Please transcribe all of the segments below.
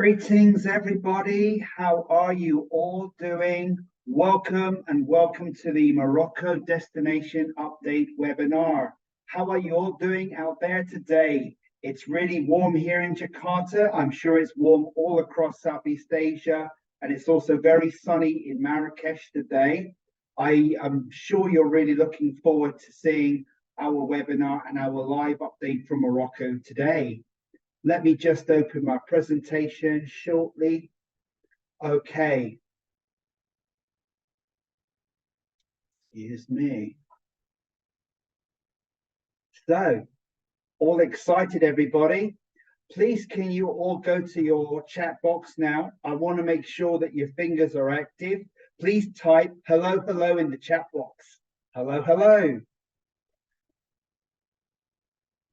Greetings, everybody. How are you all doing? Welcome and welcome to the Morocco Destination Update webinar. How are you all doing out there today? It's really warm here in Jakarta. I'm sure it's warm all across Southeast Asia, and it's also very sunny in Marrakesh today. I am sure you're really looking forward to seeing our webinar and our live update from Morocco today. Let me just open my presentation shortly. Okay. Excuse me. So, all excited, everybody? Please, can you all go to your chat box now? I want to make sure that your fingers are active. Please type hello, hello in the chat box. Hello, hello.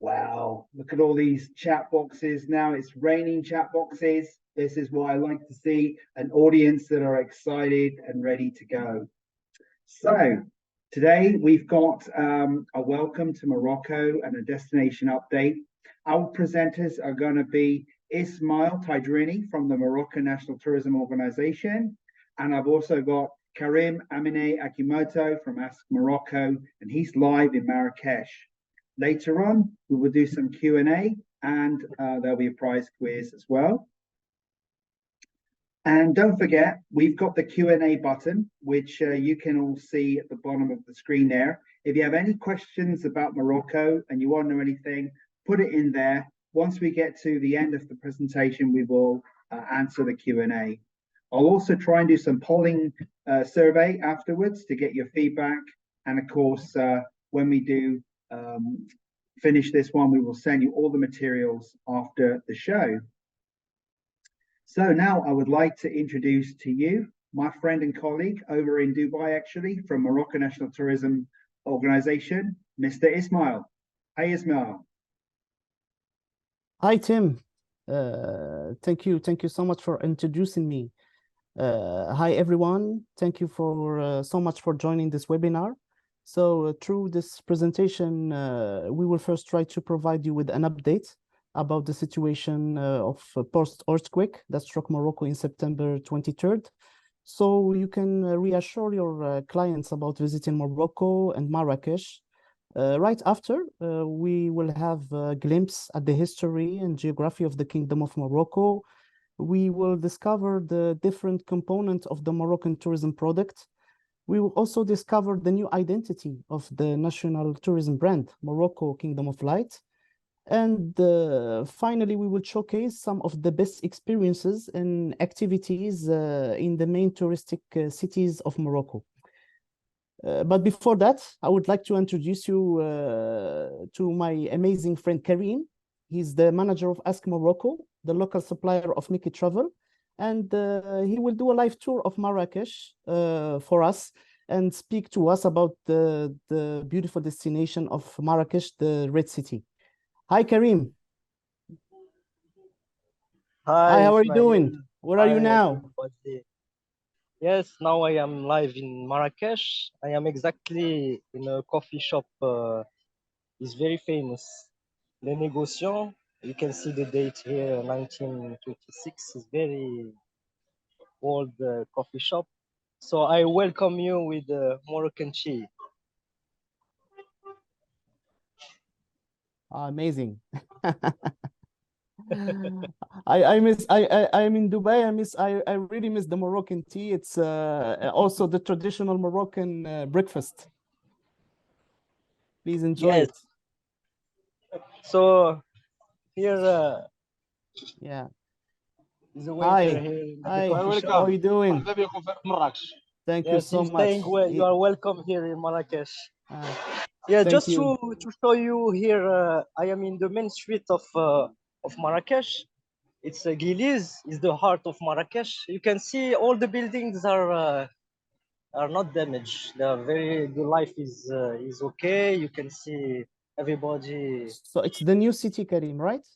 Wow, look at all these chat boxes now. It's raining chat boxes. This is what I like to see, an audience that are excited and ready to go. So, today we've got a welcome to Morocco and a destination update. Our presenters are going to be Ismail Tidrini from the Morocco National Tourism Organization. And I've also got Karim Amine Akimoto from Ask Morocco, and he's live in Marrakesh. Later on, we will do some Q&A and there'll be a prize quiz as well. And don't forget, we've got the Q&A button, which you can all see at the bottom of the screen there. If you have any questions about Morocco and you want to know anything, put it in there. Once we get to the end of the presentation, we will answer the Q&A. I'll also try and do some polling survey afterwards to get your feedback. And of course, when we do finish this one, we will send you all the materials after the show. So now I would like to introduce to you my friend and colleague over in Dubai, actually, from Morocco National Tourism Organization, Mr. Ismail. Hey, Ismail. Hi, Tim. Thank you so much for introducing me. Hi, everyone. Thank you for so much for joining this webinar. So through this presentation, we will first try to provide you with an update about the situation of post-earthquake that struck Morocco in September 23rd. So you can reassure your clients about visiting Morocco and Marrakesh. Right after, we will have a glimpse at the history and geography of the Kingdom of Morocco. We will discover the different components of the Moroccan tourism product. We will also discover the new identity of the national tourism brand, Morocco Kingdom of Light. And finally, we will showcase some of the best experiences and activities in the main touristic cities of Morocco. But before that, I would like to introduce you to my amazing friend Karim. He's the manager of Ask Morocco, the local supplier of Mickey Travel. And he will do a live tour of Marrakesh for us and speak to us about the beautiful destination of Marrakesh, the Red City. Hi, Karim. Hi, how are you Ismail. doing? Where are you now? Everybody. Yes, now I am live in Marrakesh. I am exactly in a coffee shop. It's very famous. Le Négociant. You can see the date here, 1926. It's very old coffee shop. So I welcome you with Moroccan tea. Amazing. I'm in Dubai. I really miss the Moroccan tea. It's also the traditional Moroccan breakfast. Please enjoy it. So here yeah. is a waiter here. Hi. How are you doing? Thank you so much. Saying, well, you are welcome here in Marrakesh. Yeah, just to show you here, I am in the main street of Marrakesh. It's Guiliz, is the heart of Marrakesh. You can see all the buildings are not damaged. They are very. The life is okay. You can see everybody. So it's the new city, Karim, right?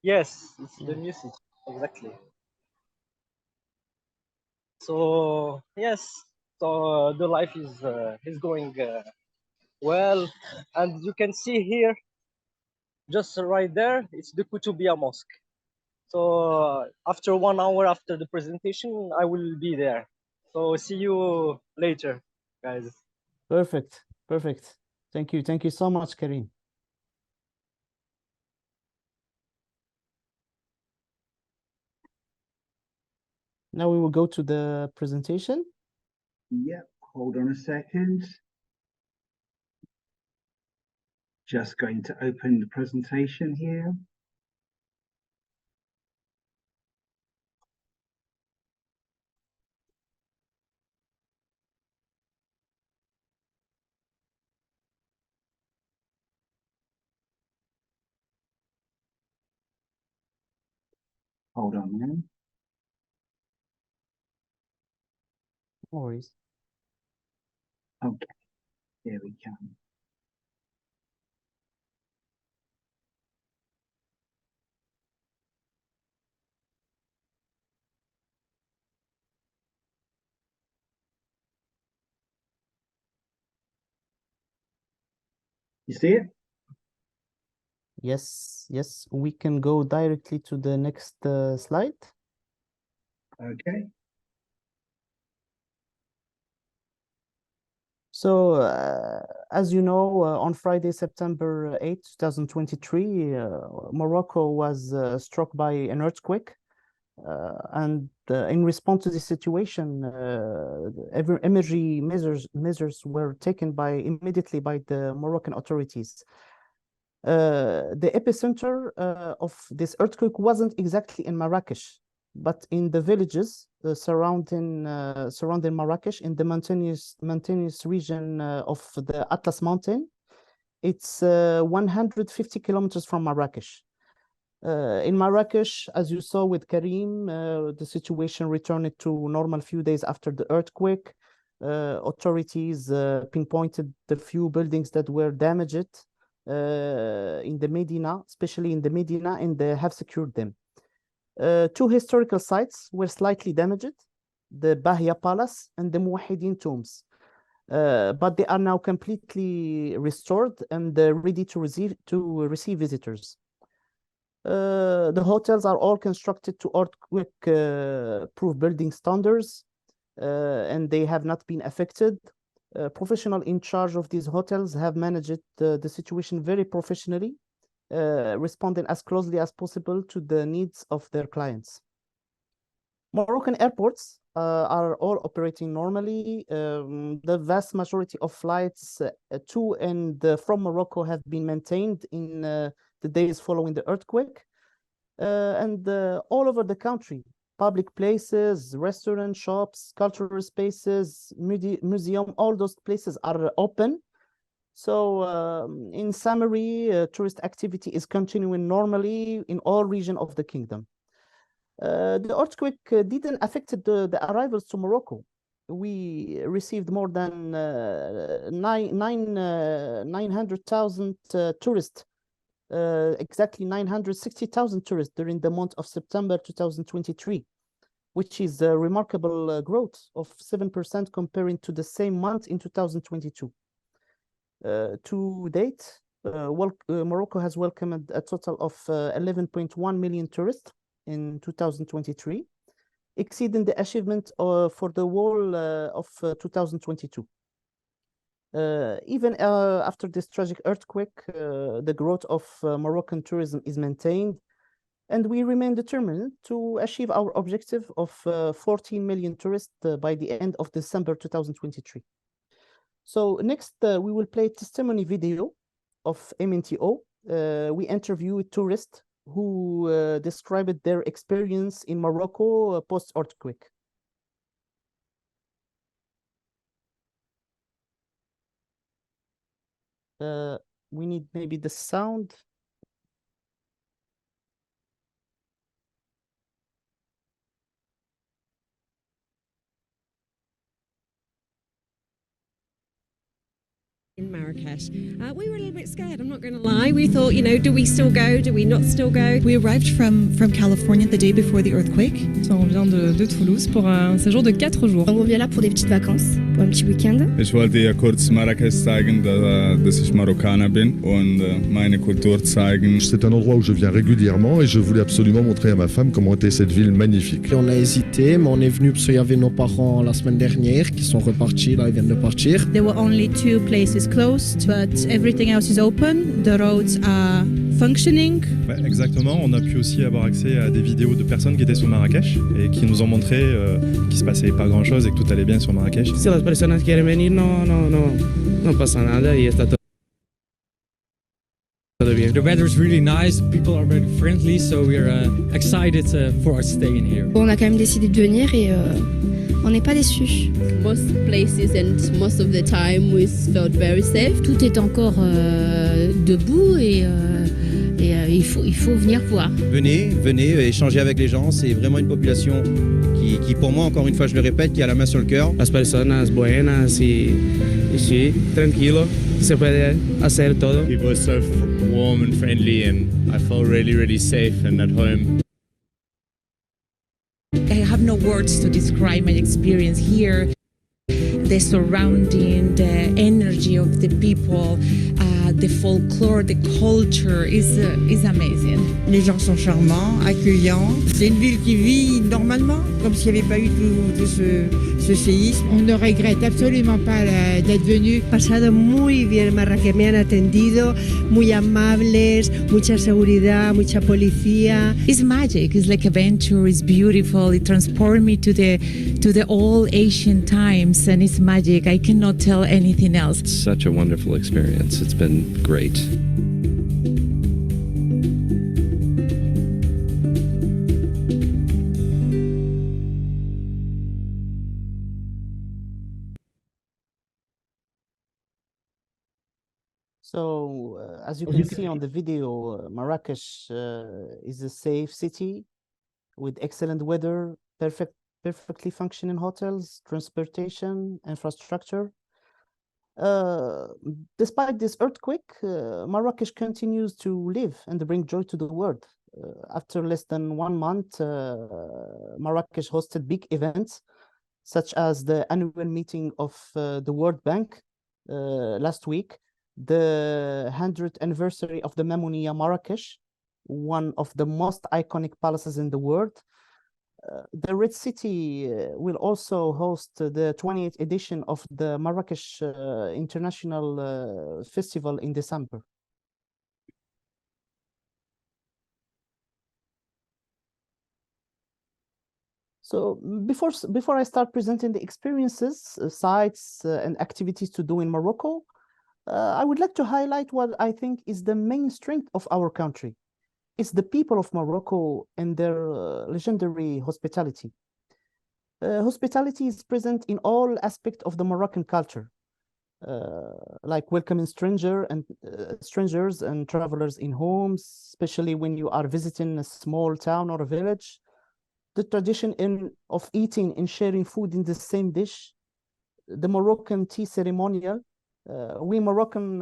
Yes, it's the new city, exactly. So yes, so the life is going well, and you can see here, just right there, it's the Kutubia Mosque. So after 1 hour after the presentation, I will be there. So see you later, guys. Perfect. Thank you so much, Karim. Now we will go to the presentation. Yep, hold on a second. Just going to open the presentation here. Hold on, man. No worries. Okay, here we come. You see it? Yes, yes, we can go directly to the next slide. Okay. So, as you know, on Friday, September 8, 2023, Morocco was struck by an earthquake. And in response to this situation, every emergency measures were taken immediately by the Moroccan authorities. The epicenter of this earthquake wasn't exactly in Marrakesh, but in the villages surrounding Marrakesh in the mountainous region of the Atlas Mountain. It's 150 kilometers from Marrakesh. In Marrakesh, as you saw with Karim, the situation returned to normal few days after the earthquake. Authorities pinpointed the few buildings that were damaged in the Medina, especially in the Medina, and they have secured them. Two historical sites were slightly damaged, the Bahia Palace and the Muwahidin tombs. But they are now completely restored and ready to receive visitors. The hotels are all constructed to earthquake-proof building standards, and they have not been affected. Professionals in charge of these hotels have managed the situation very professionally, responding as closely as possible to the needs of their clients. Moroccan airports are all operating normally. The vast majority of flights to and from Morocco have been maintained in the days following the earthquake. And all over the country, public places, restaurants, shops, cultural spaces, museum, all those places are open. So in summary, tourist activity is continuing normally in all regions of the kingdom. The earthquake didn't affect the arrivals to Morocco. We received more than 900,000 tourists, exactly 960,000 tourists during the month of September 2023, which is a remarkable growth of 7% comparing to the same month in 2022. To date, Morocco has welcomed a total of 11.1 million tourists in 2023, exceeding the achievement for the whole of 2022. Even after this tragic earthquake, the growth of Moroccan tourism is maintained, and we remain determined to achieve our objective of 14 million tourists by the end of December 2023. So next, we will play a testimony video of MNTO. We interviewed tourists who described their experience in Morocco post-earthquake. We need maybe the sound. In Marrakesh. We were a little bit scared, I'm not going to lie. We thought, you know, do we still go? Do we not still go? We arrived from California the day before the earthquake. On vient de Toulouse pour un séjour de 4 jours. On vient là pour des petites vacances, pour un petit week-end. Ich wollte ihr kurz Marrakesch zeigen, dass ich Marokkaner bin und meine Kultur zeigen. C'est un endroit où je viens régulièrement et je voulais absolument montrer à ma femme comment était cette ville magnifique. On a hésité, mais on est venu parce qu'il y avait nos parents la semaine dernière qui sont repartis, là ils viennent de partir. There were only 2 places closed, but everything else is open. The roads are functioning. Ouais, exactement, on a pu aussi avoir accès à des vidéos de personnes qui étaient sur Marrakech et qui nous ont montré qu'il se passait pas grand chose et que tout allait bien sur Marrakech. Si las personas quieren venir, no pasa nada y está todo bien. The weather is really nice, people are very friendly, so we're excited for our stay in here. On a quand même décidé de venir et on n'est pas déçus. Most places and most of the time we felt very safe. Tout est encore debout et Et il faut venir voir. Venez échanger avec les gens. C'est vraiment une population qui, pour moi, encore une fois, je le répète, qui a la main sur le cœur. Las personas buenas y sí, tranquilo, se puede hacer todo. People are so warm and friendly, and I felt really, really safe and at home. I have no words to describe my experience here. The surrounding, the energy of the people, the folklore, the culture is amazing. Les gens sont charmants, accueillants. C'est une ville qui vit normalement, comme s'il n'y avait pas eu tout ce séisme. On ne regrette absolument pas d'être venu. Pasado muy bien Marrakech, me han atendido, muy amables, mucha seguridad, mucha policía. It's magic. It's like adventure. It's beautiful. It transported me to the old ancient times, and it's magic. I cannot tell anything else. It's such a wonderful experience. It's been great. So, as you can see on the video, Marrakesh is a safe city with excellent weather, perfectly functioning hotels, transportation, infrastructure. Despite this earthquake, Marrakesh continues to live and bring joy to the world. After less than 1 month, Marrakesh hosted big events, such as the annual meeting of the World Bank last week, the 100th anniversary of the Mamounia Marrakesh, one of the most iconic palaces in the world. The Red City will also host the 20th edition of the Marrakesh International Festival in December. So before I start presenting the experiences, sites, and activities to do in Morocco, I would like to highlight what I think is the main strength of our country. It's the people of Morocco and their legendary hospitality. Hospitality is present in all aspects of the Moroccan culture, like welcoming strangers and travelers in homes, especially when you are visiting a small town or a village. The tradition of eating and sharing food in the same dish, the Moroccan tea ceremonial. We Moroccan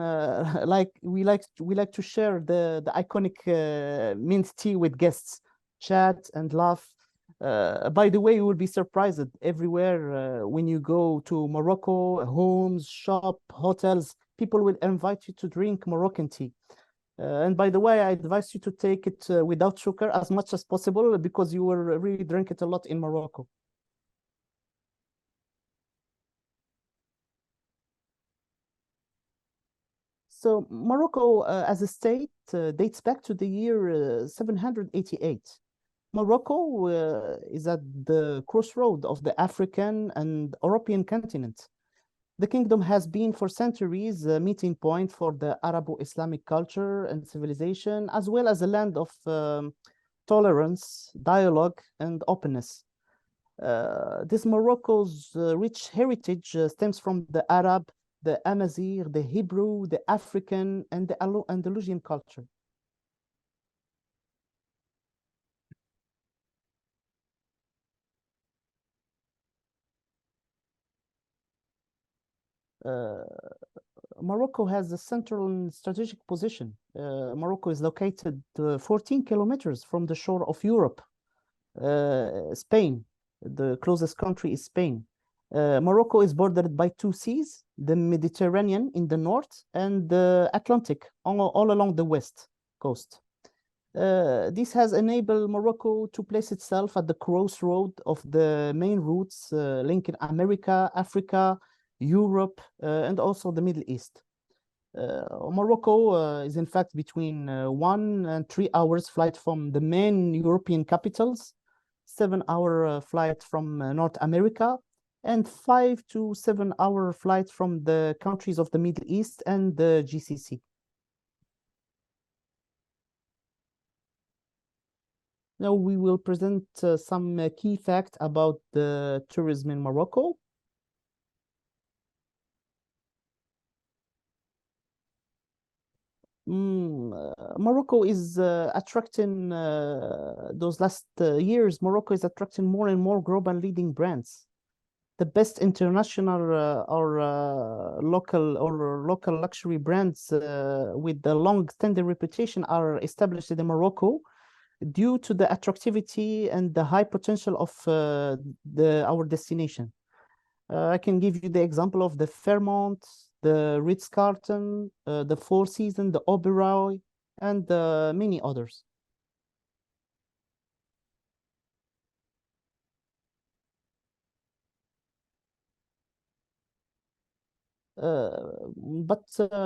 we like to share the iconic mint tea with guests, chat and laugh. By the way, you will be surprised everywhere when you go to Morocco, homes, shop, hotels, people will invite you to drink Moroccan tea. And by the way, I advise you to take it without sugar as much as possible, because you will really drink it a lot in Morocco. So Morocco as a state dates back to the year 788. Morocco is at the crossroad of the African and European continent. The kingdom has been for centuries a meeting point for the Arabo-Islamic culture and civilization, as well as a land of tolerance, dialogue, and openness. This Morocco's rich heritage stems from the Arab, the Amazigh, the Hebrew, the African, and the Andalusian culture. Morocco has a central and strategic position. Morocco is located 14 kilometers from the shore of Europe. Spain, the closest country is Spain. Morocco is bordered by 2 seas, the Mediterranean in the north and the Atlantic all along the west coast. This has enabled Morocco to place itself at the crossroad of the main routes linking America, Africa, Europe, and also the Middle East. Morocco is in fact between 1 and 3 hours flight from the main European capitals, 7-hour flight from North America, and 5 to 7-hour flight from the countries of the Middle East and the GCC. Now we will present some key facts about the tourism in Morocco. Morocco is attracting those last years. Morocco is attracting more and more global leading brands. The best international or local luxury brands with the long-standing reputation are established in Morocco due to the attractivity and the high potential of our destination. I can give you the example of the Fairmont, the Ritz-Carlton, the Four Seasons, the Oberoi, and many others. But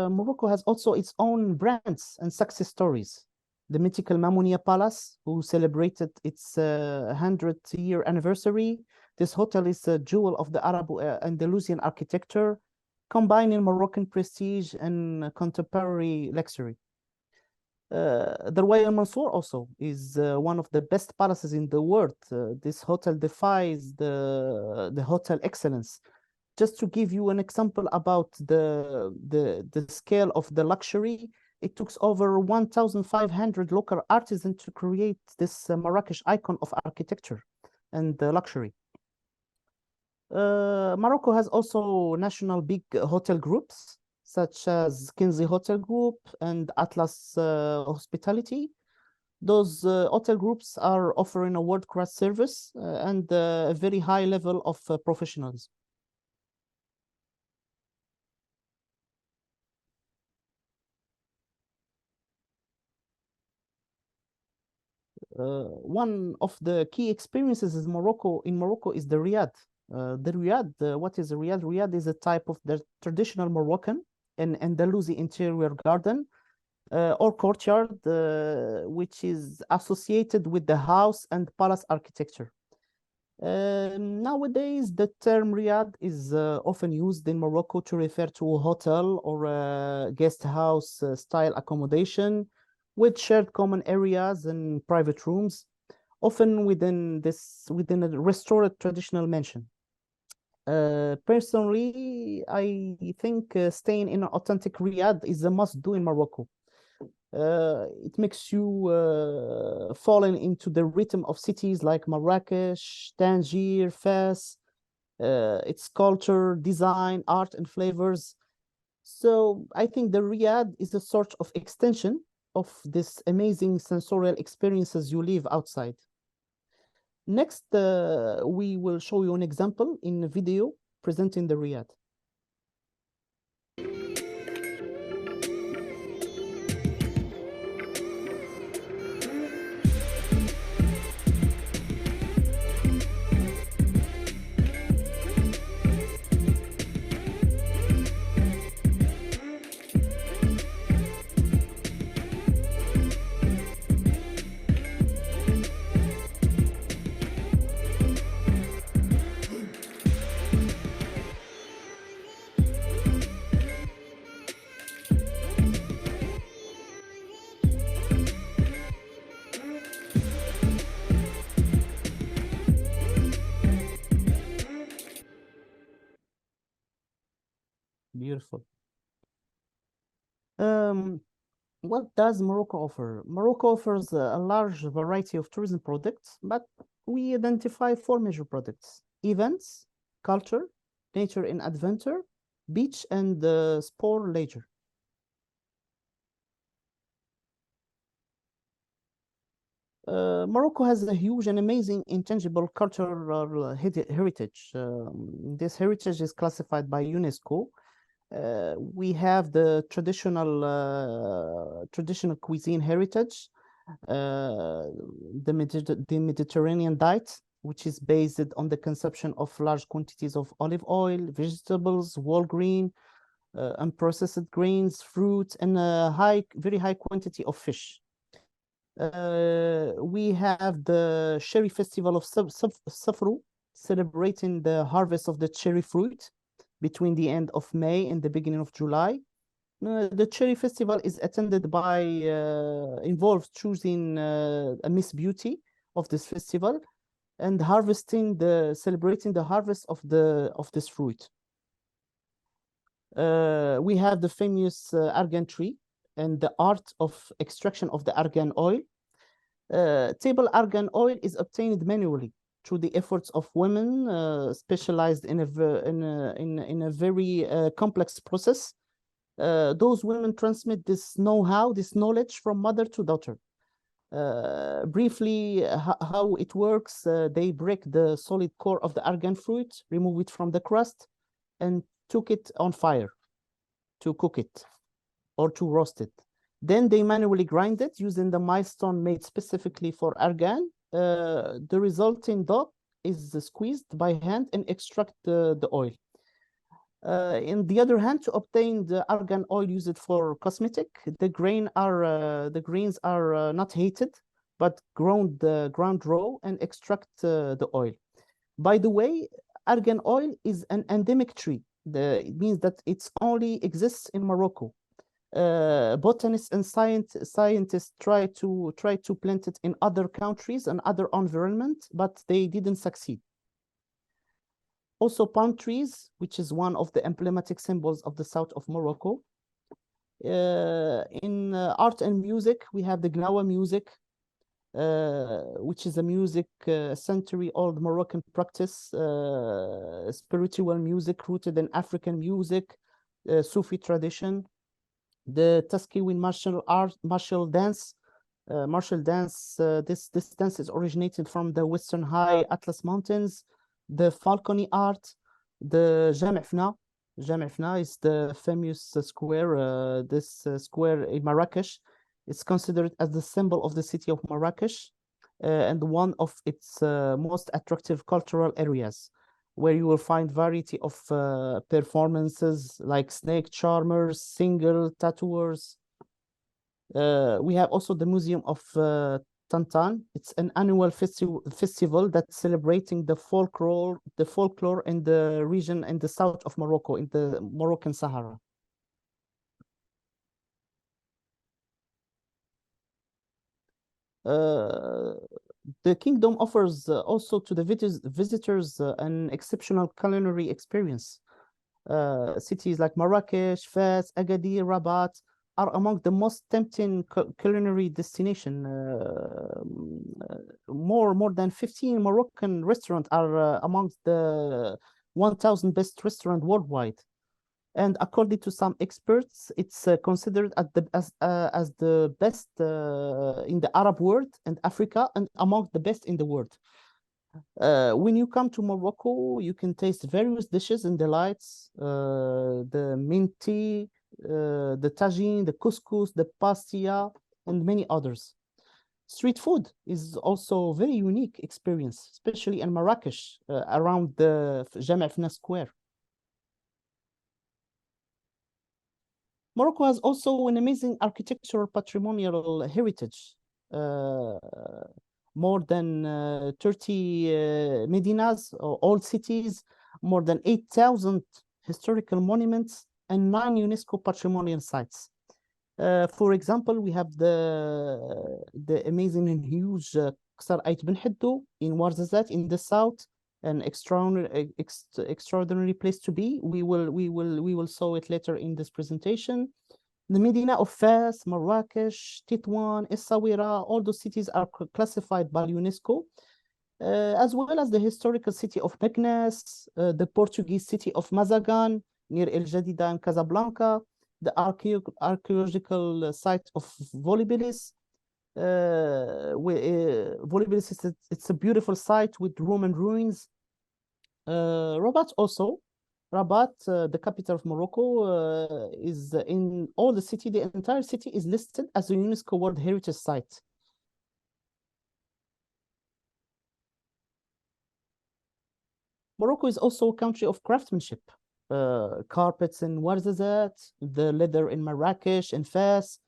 Morocco has also its own brands and success stories. The mythical Mamounia Palace, who celebrated its 100th year anniversary. This hotel is a jewel of the Arabo-Andalusian architecture, combining Moroccan prestige and contemporary luxury. The Royal Mansour also is one of the best palaces in the world. This hotel defies the hotel excellence. Just to give you an example about the scale of the luxury, it took over 1,500 local artisans to create this Marrakesh icon of architecture and luxury. Morocco has also national big hotel groups, such as Kinzi Hotel Group and Atlas Hospitality. Those hotel groups are offering a world-class service and a very high level of professionalism. One of the key experiences in Morocco is the riad. What is a riad? Riad is a type of the traditional Moroccan and Andalusi interior garden or courtyard, which is associated with the house and palace architecture. Nowadays, the term riad is often used in Morocco to refer to a hotel or a guest house style accommodation with shared common areas and private rooms, often within a restored traditional mansion. Personally, I think staying in an authentic riad is a must-do in Morocco. It makes you falling into the rhythm of cities like Marrakesh, Tangier, Fes, its culture, design, art, and flavors. So I think the riad is a sort of extension of this amazing sensorial experiences you live outside. Next, we will show you an example in a video presenting the riad. Beautiful. What does Morocco offer? Morocco offers a large variety of tourism products, but we identify four major products: events, culture, nature and adventure, beach, and sport leisure. Morocco has a huge and amazing intangible cultural heritage. This heritage is classified by UNESCO. We have the traditional cuisine heritage, the Mediterranean diet, which is based on the consumption of large quantities of olive oil, vegetables, whole grain, unprocessed grains, fruits, and a very high quantity of fish. We have the Cherry Festival of Safrou, celebrating the harvest of the cherry fruit between the end of May and the beginning of July. The Cherry Festival is attended by, involves choosing a Miss Beauty of this festival and celebrating the harvest of this fruit. We have the famous argan tree, and the art of extraction of the argan oil. Table argan oil is obtained manually through the efforts of women specialized in a very complex process. Those women transmit this know-how, this knowledge from mother to daughter. Briefly, how it works, they break the solid core of the argan fruit, remove it from the crust, and took it on fire to cook it or to roast it. Then they manually grind it using the milestone made specifically for argan. The resulting dough is squeezed by hand and extract the oil. In the other hand, to obtain the argan oil used for cosmetic, the grains are not heated, but ground raw and extract the oil. By the way, argan oil is an endemic tree. It means that it only exists in Morocco. Botanists and scientists try to plant it in other countries and other environments, but they didn't succeed. Also, palm trees, which is one of the emblematic symbols of the south of Morocco. In art and music, we have the Gnawa music, which is a music century-old Moroccan practice, spiritual music rooted in African music, Sufi tradition. The Taskiwin martial dance. This dance is originated from the Western High Atlas Mountains. The falconry art, the Jam'fna. Jam'fna is the famous square. This square in Marrakesh is considered as the symbol of the city of Marrakesh and one of its most attractive cultural areas, where you will find variety of performances like snake charmers, singer, tattooers. We have also the Museum of Tantan. It's an annual festival that's celebrating the folklore in the region in the south of Morocco, in the Moroccan Sahara. The kingdom offers also to the visitors an exceptional culinary experience. Cities like Marrakesh, Fez, Agadir, Rabat are among the most tempting culinary destination. More than 15 Moroccan restaurants are amongst the 1,000 best restaurants worldwide. And according to some experts, it's considered as the best in the Arab world and Africa, and among the best in the world. When you come to Morocco, you can taste various dishes and delights, the minti, the tagine, the couscous, the pastilla, and many others. Street food is also a very unique experience, especially in Marrakesh, around the Jam'fna Square. Morocco has also an amazing architectural patrimonial heritage. More than 30 medinas, or old cities, more than 8,000 historical monuments, and 9 UNESCO patrimonial sites. For example, we have the amazing and huge Qasr Ait Ben Haddo in Ouarzazate in the south, an extraordinary place to be. We will saw it later in this presentation. The Medina of Fez, Marrakesh, Tétouan, Essaouira, all those cities are classified by UNESCO, as well as the historical city of Meknes, the Portuguese city of Mazagan, near El Jadida and Casablanca, the archaeological site of Volubilis. Volubilis it's a beautiful site with Roman ruins. Rabat also. Rabat, the capital of Morocco, is in all the city. The entire city is listed as a UNESCO World Heritage Site. Morocco is also a country of craftsmanship. Carpets in Ouarzazate, the leather in Marrakesh and Fez,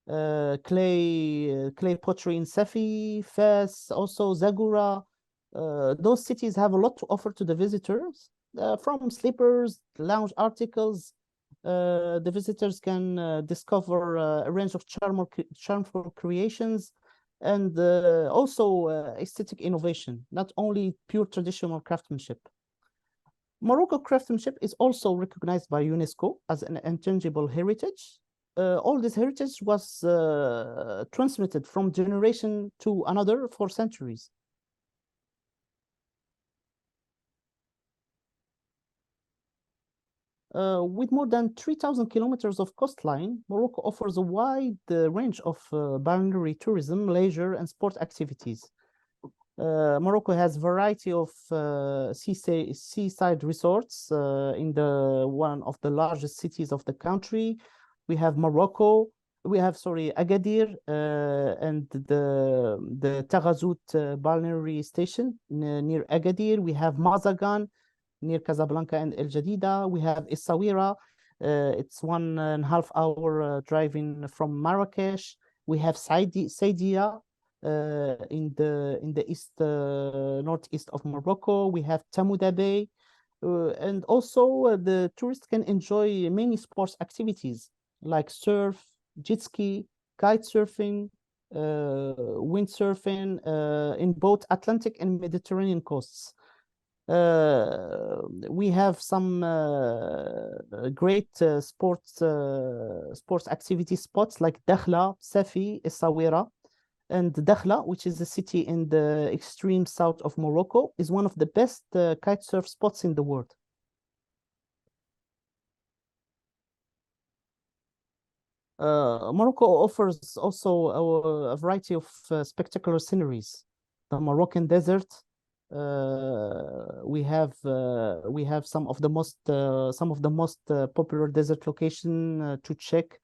clay pottery in Safi, Fez, also Zagora. Those cities have a lot to offer to the visitors, from slippers, lounge articles. The visitors can discover a range of charmful creations, and also aesthetic innovation, not only pure traditional craftsmanship. Morocco craftsmanship is also recognized by UNESCO as an intangible heritage. all this heritage was transmitted from generation to another for centuries. With more than 3,000 kilometers of coastline, Morocco offers a wide range of balneary tourism, leisure, and sport activities. Morocco has variety of seaside resorts in one of the largest cities of the country. We have Agadir and the Taghazout balneary station near Agadir. We have Mazagan near Casablanca and El Jadida. We have Essaouira. It's 1.5 hour driving from Marrakesh. We have Saidia in the east northeast of Morocco. We have Tamouda Bay, and also the tourists can enjoy many sports activities like surf, jet ski, kite surfing, windsurfing in both Atlantic and Mediterranean coasts. We have some great sports activity spots like Dakhla, Safi, Essaouira. And Dakhla, which is a city in the extreme south of Morocco, is one of the best kite surf spots in the world. Morocco offers also a variety of spectacular sceneries. The Moroccan desert. We have some of the most popular desert location to check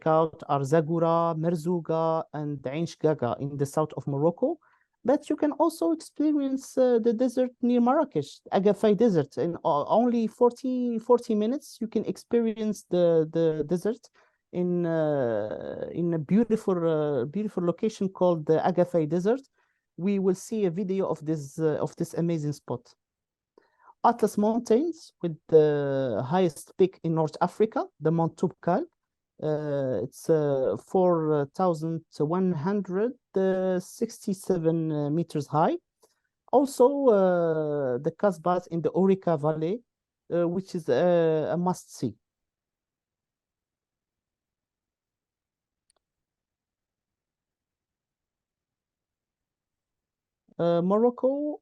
out are Zagora, Merzouga, and Ain Shgaga in the south of Morocco. But you can also experience the desert near Marrakesh, Agafay Desert. In only 40 minutes, you can experience the desert in a beautiful location called the Agafay Desert. We will see a video of this amazing spot. Atlas Mountains, with the highest peak in North Africa, the Mount Toubkal. It's 4,167 meters high. Also, the Kasbahs in the Orica Valley, which is a must-see. Morocco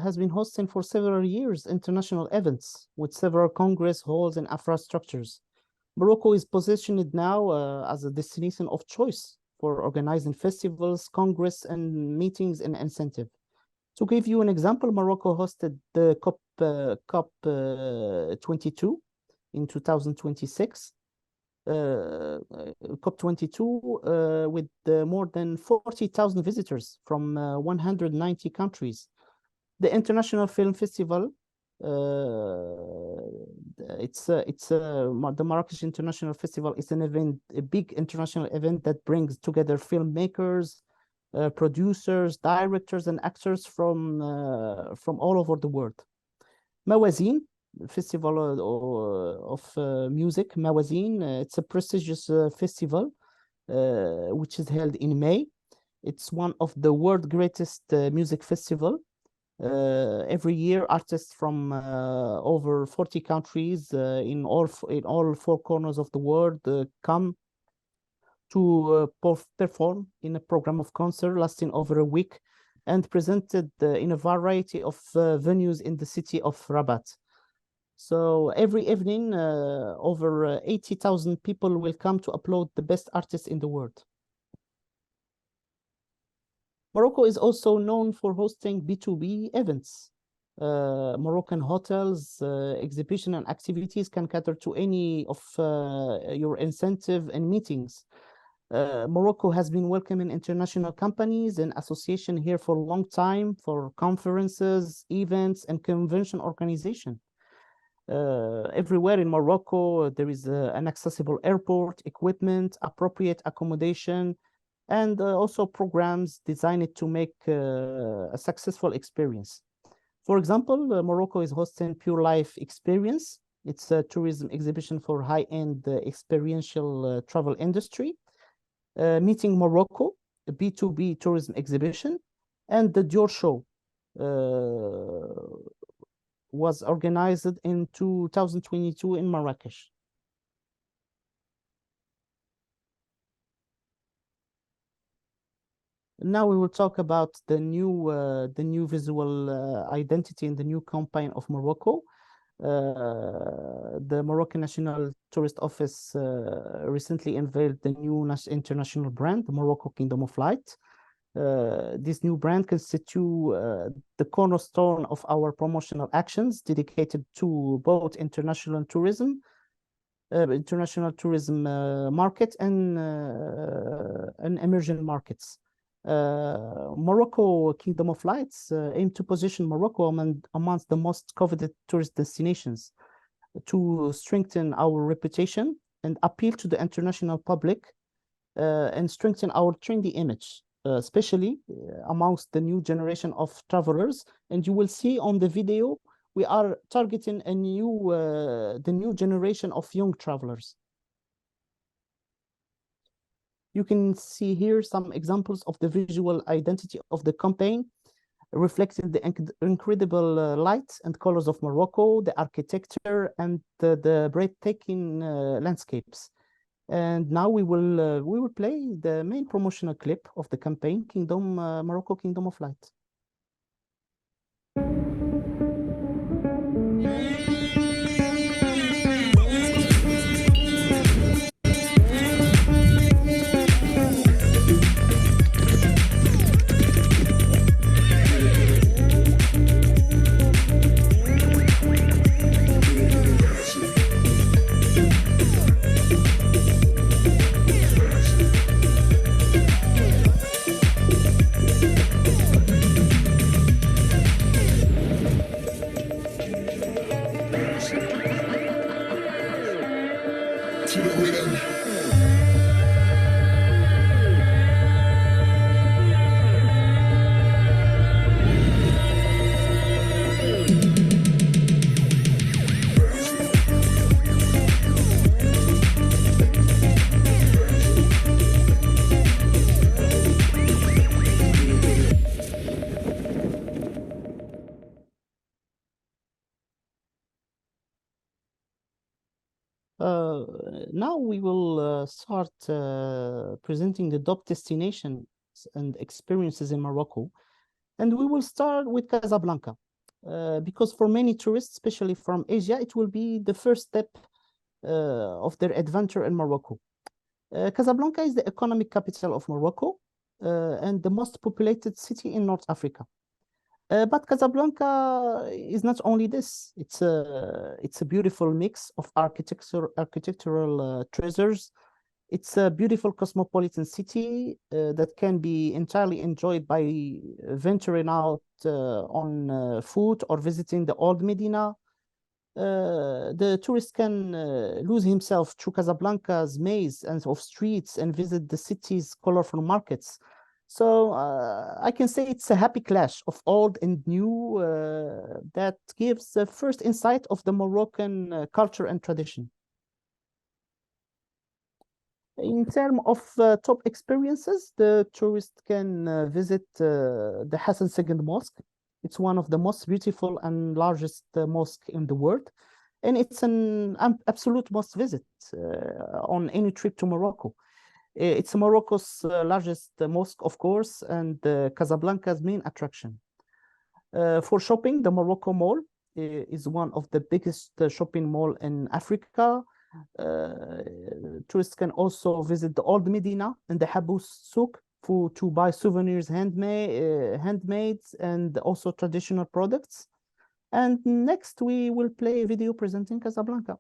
has been hosting for several years international events with several congress halls and infrastructures. Morocco is positioned now as a destination of choice for organizing festivals, congress, and meetings and incentive. To give you an example, Morocco hosted the COP 22 in 2026. COP22 with more than 40,000 visitors from 190 countries. The International Film Festival, the Marrakesh International Festival is an event, a big international event that brings together filmmakers, producers, directors, and actors from all over the world. Mawazin, Festival of Music, Mawazin. It's a prestigious festival which is held in May. It's one of the world's greatest music festival. Every year, artists from over 40 countries in all four corners of the world come to perform in a program of concert lasting over a week and presented in a variety of venues in the city of Rabat. So every evening, over 80,000 people will come to applaud the best artists in the world. Morocco is also known for hosting B2B events. Moroccan hotels, exhibition and activities can cater to any of your incentive and meetings. Morocco has been welcoming international companies and associations here for a long time for conferences, events, and convention organization. Everywhere in Morocco, there is an accessible airport, equipment, appropriate accommodation, and also programs designed to make a successful experience. For example, Morocco is hosting Pure Life Experience. It's a tourism exhibition for high-end experiential travel industry. Meeting Morocco, a B2B tourism exhibition, and the Dior Show, was organized in 2022 in Marrakesh. Now we will talk about the new visual identity in the new campaign of Morocco. The Moroccan National Tourist Office recently unveiled the new international brand, the Morocco Kingdom of Light. This new brand constitutes the cornerstone of our promotional actions dedicated to both international tourism market and emerging markets. Morocco Kingdom of Lights aim to position Morocco amongst the most coveted tourist destinations to strengthen our reputation and appeal to the international public and strengthen our trendy image, especially amongst the new generation of travelers. And you will see on the video, we are targeting the new generation of young travelers. You can see here some examples of the visual identity of the campaign, reflecting the incredible light and colors of Morocco, the architecture, and the breathtaking landscapes. And now we will play the main promotional clip of the campaign, Morocco Kingdom of Light. Now we will start presenting the top destinations and experiences in Morocco. And we will start with Casablanca, because for many tourists, especially from Asia, it will be the first step of their adventure in Morocco. Casablanca is the economic capital of Morocco and the most populated city in North Africa. But Casablanca is not only this. It's a beautiful mix of architectural treasures. It's a beautiful cosmopolitan city that can be entirely enjoyed by venturing out on foot or visiting the old Medina. The tourist can lose himself through Casablanca's maze and of streets and visit the city's colorful markets. So I can say it's a happy clash of old and new that gives the first insight of the Moroccan culture and tradition. In terms of top experiences, the tourist can visit the Hassan II Mosque. It's one of the most beautiful and largest mosque in the world. And it's an absolute must visit on any trip to Morocco. It's Morocco's largest mosque, of course, and Casablanca's main attraction. For shopping, the Morocco Mall is one of the biggest shopping mall in Africa. Tourists can also visit the Old Medina and the Habous Souk to buy souvenirs, handmade, and also traditional products. And next, we will play a video presenting Casablanca.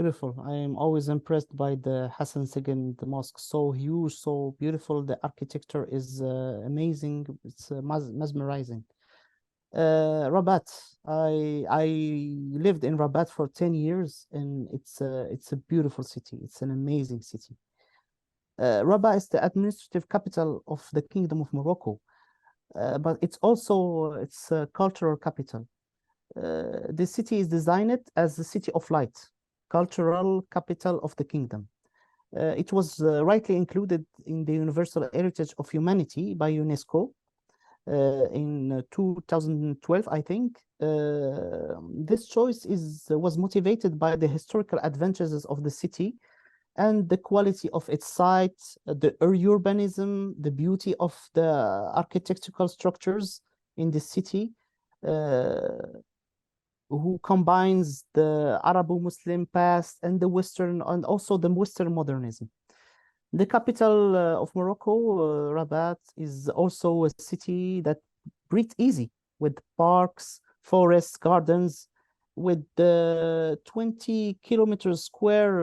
Beautiful. I am always impressed by the Hassan II mosque. So huge, so beautiful. The architecture is amazing. It's mesmerizing. Rabat. I lived in Rabat for 10 years, and it's a beautiful city. It's an amazing city. Rabat is the administrative capital of the Kingdom of Morocco, but it's also its cultural capital. The city is designed as the city of light, cultural capital of the kingdom. It was rightly included in the Universal Heritage of Humanity by UNESCO in 2012, I think. This choice was motivated by the historical advantages of the city and the quality of its site, the urbanism, the beauty of the architectural structures in the city, who combines the Arabo-Muslim past and the Western, and also the Western modernism. The capital of Morocco, Rabat, is also a city that breathes easy, with parks, forests, gardens, with 20 kilometers square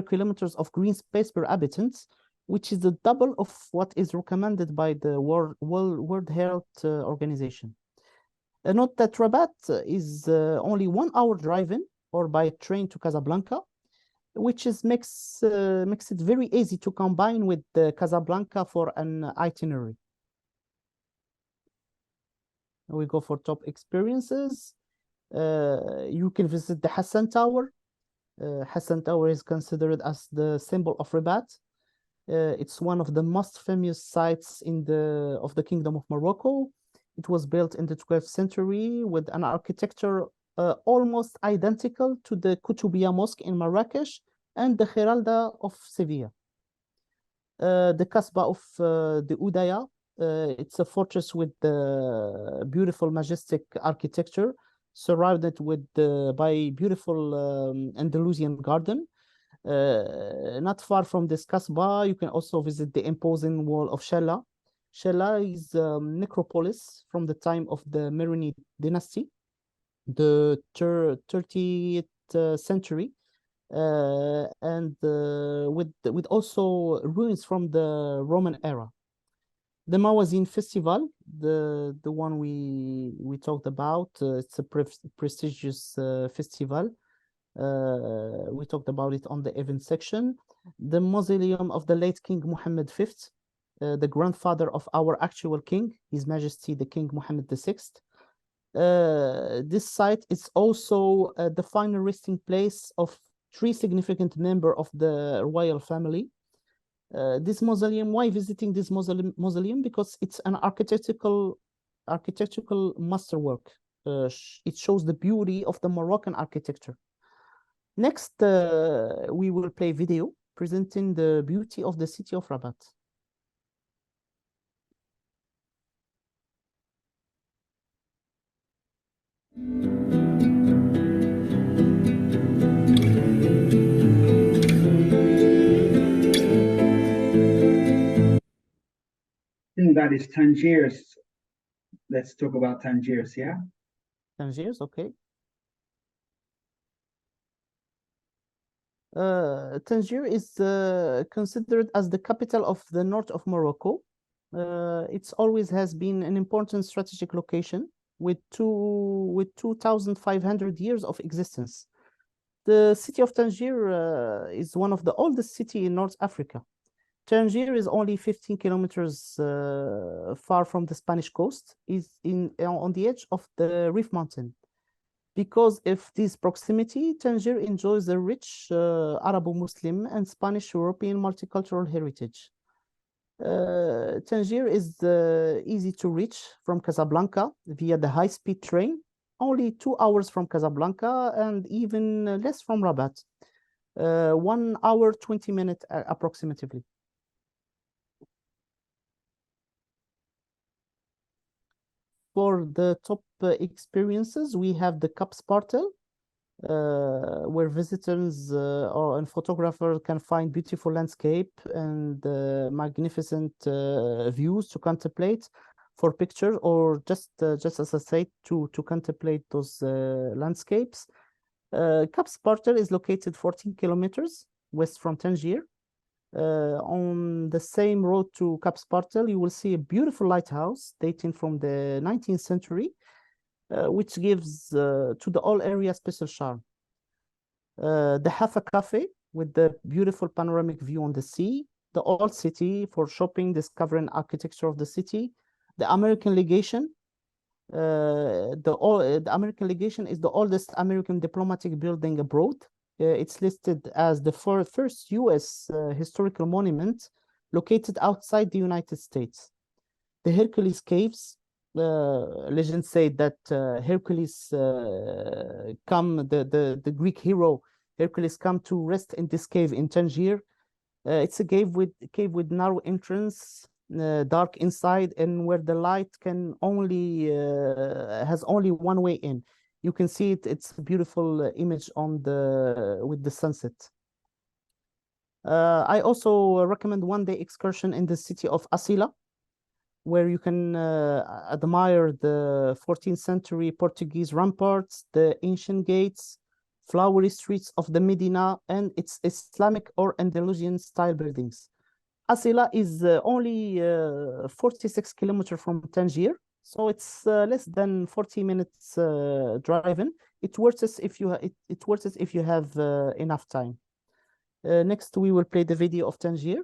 kilometers of green space per habitant, which is the double of what is recommended by the World Health Organization. Note that Rabat is only 1 hour driving or by train to Casablanca, which makes it very easy to combine with Casablanca for an itinerary. We go for top experiences. You can visit the Hassan Tower. Hassan Tower is considered as the symbol of Rabat. It's one of the most famous sites of the Kingdom of Morocco. It was built in the 12th century with an architecture almost identical to the Koutoubia Mosque in Marrakesh and the Giralda of Sevilla. The Kasbah of the Udaya, it's a fortress with beautiful, majestic architecture, surrounded by beautiful Andalusian garden. Not far from this Kasbah, you can also visit the imposing wall of Shella. Shella is a necropolis from the time of the Maronid dynasty, the 30th century, and with also ruins from the Roman era. The Mawazin Festival, the one we talked about, it's a prestigious festival. We talked about it on the event section. The mausoleum of the late King Mohammed V, the grandfather of our actual king, His Majesty the King Mohammed VI. This site is also the final resting place of 3 significant members of the royal family. This mausoleum, why visiting this mausoleum? Because it's an architectural masterwork. It shows the beauty of the Moroccan architecture. Next, we will play video presenting the beauty of the city of Rabat. I think that is Tangiers. Let's talk about Tangiers, yeah? Tangiers, okay. Tangier is considered as the capital of the north of Morocco. It always has been an important strategic location with 2,500 years of existence. The city of Tangier is one of the oldest cities in North Africa. Tangier is only 15 kilometers far from the Spanish coast, is on the edge of the Rif Mountain. Because of this proximity, Tangier enjoys a rich Arabo-Muslim and Spanish-European multicultural heritage. Tangier is easy to reach from Casablanca via the high-speed train, only 2 hours from Casablanca and even less from Rabat, 1 hour, 20 minutes approximately. For the top experiences, we have the Cap Spartel, where visitors and photographers can find beautiful landscape and magnificent views to contemplate for pictures, or just as I said, to contemplate those landscapes. Cap Spartel is located 14 kilometers west from Tangier. On the same road to Cap Spartel, you will see a beautiful lighthouse dating from the 19th century, which gives to the whole area special charm. The Hafa Cafe with the beautiful panoramic view on the sea, the old city for shopping, discovering architecture of the city, the American Legation. The American Legation is the oldest American diplomatic building abroad. It's listed as the first U.S. Historical monument located outside the United States. The Hercules Caves. Legends say that Hercules the Greek hero Hercules come to rest in this cave in Tangier. It's a cave with narrow entrance, dark inside, and where the light can only has only one way in. You can see it. It's a beautiful image on with the sunset. I also recommend one-day excursion in the city of Asila, where you can admire the 14th century Portuguese ramparts, the ancient gates, flowery streets of the Medina, and its Islamic or Andalusian style buildings. Asila is only 46 kilometers from Tangier, so it's less than 40 minutes driving. It worth it if you have enough time. Next, we will play the video of Tangier.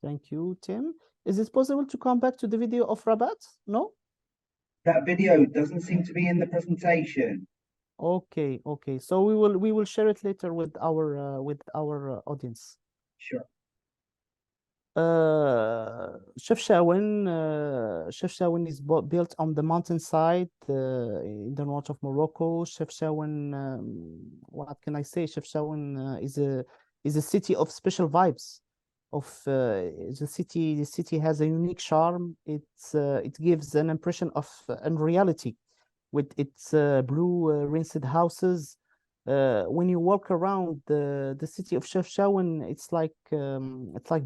Thank you, Tim. Is it possible to come back to the video of Rabat? No? That video doesn't seem to be in the presentation. Okay, okay. So we will share it later with our audience. Sure. Chefchaouen is built on the mountainside in the north of Morocco. Chefchaouen, what can I say? Chefchaouen is a city of special vibes. The city has a unique charm. It gives an impression of unreality with its blue rinsed houses. When you walk around the city of Chefchaouen, it's like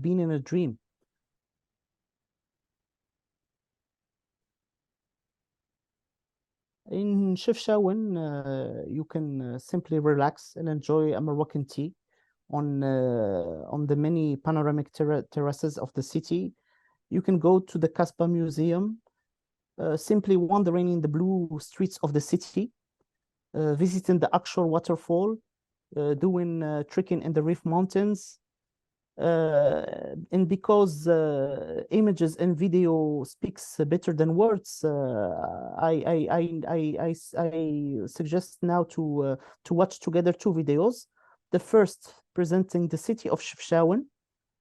being in a dream. In Chefchaouen, you can simply relax and enjoy a Moroccan tea on the many panoramic terraces of the city. You can go to the Casbah Museum, simply wandering in the blue streets of the city, visiting the Akshor waterfall, doing trekking in the Rif Mountains. And because images and video speaks better than words, I suggest now to watch together two videos. The first presenting the city of Chefchaouen,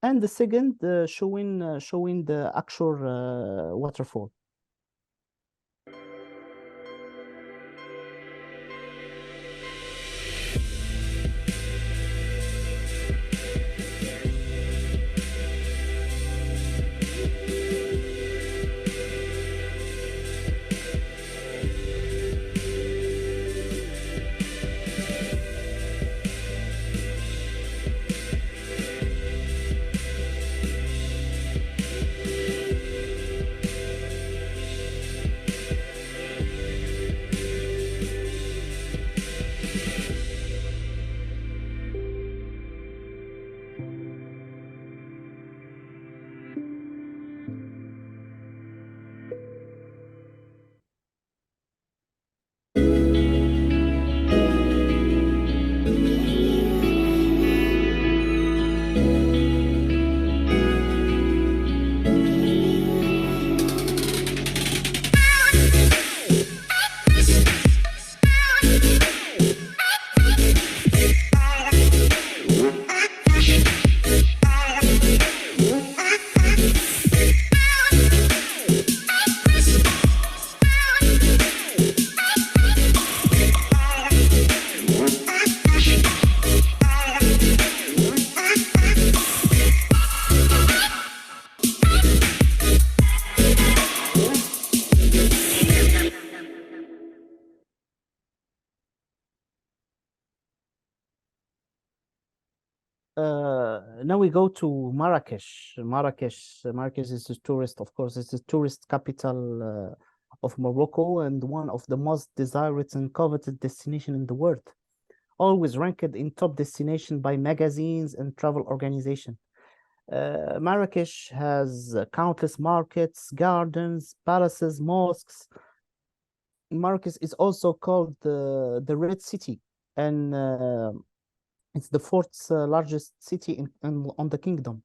and the second showing the Akshor waterfall. Now we go to Marrakesh. Marrakesh is a tourist, of course, it's the tourist capital of Morocco and one of the most desired and coveted destination in the world. Always ranked in top destination by magazines and travel organization. Marrakesh has countless markets, gardens, palaces, mosques. Marrakesh is also called the Red City, and it's the fourth largest city on the kingdom.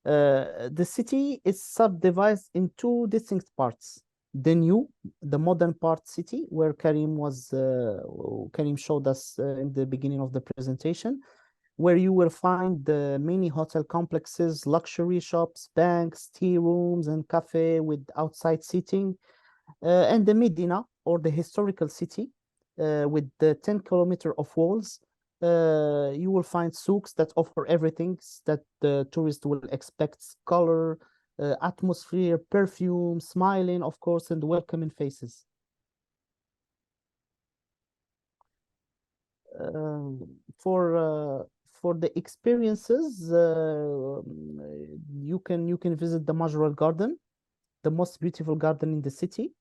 The city is subdivided in two distinct parts. The modern part city, where Karim showed us in the beginning of the presentation, where you will find many hotel complexes, luxury shops, banks, tea rooms, and cafe with outside seating. And the Medina, or the historical city, with the 10 kilometers of walls. You will find souks that offer everything that the tourist will expect: color, atmosphere, perfume, smiling, of course, and welcoming faces. For the experiences, you can visit the Majral Garden, the most beautiful garden in the city.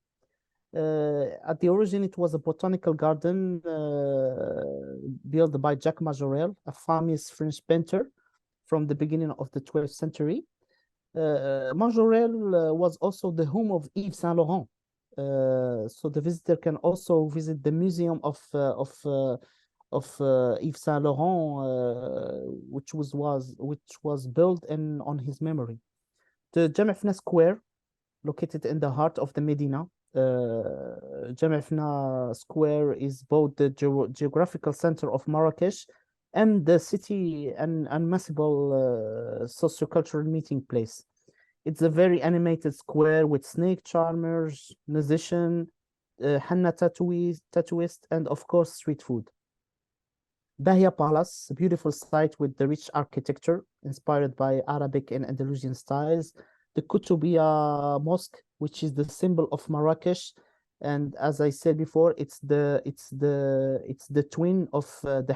At the origin, it was a botanical garden built by Jacques Majorelle, a famous French painter from the beginning of the 12th century. Majorelle was also the home of Yves Saint Laurent. So the visitor can also visit the museum of Yves Saint Laurent, which was built on his memory. The Jamefna Square, located in the heart of the Medina. Jamefna Square is both the geographical center of Marrakesh and the city and unmissable sociocultural meeting place. It's a very animated square with snake charmers, musician, henna tattooist, and of course street food. Bahia Palace, a beautiful site with the rich architecture inspired by Arabic and Andalusian styles. The Koutoubia Mosque, which is the symbol of Marrakesh, and as I said before, it's the twin of the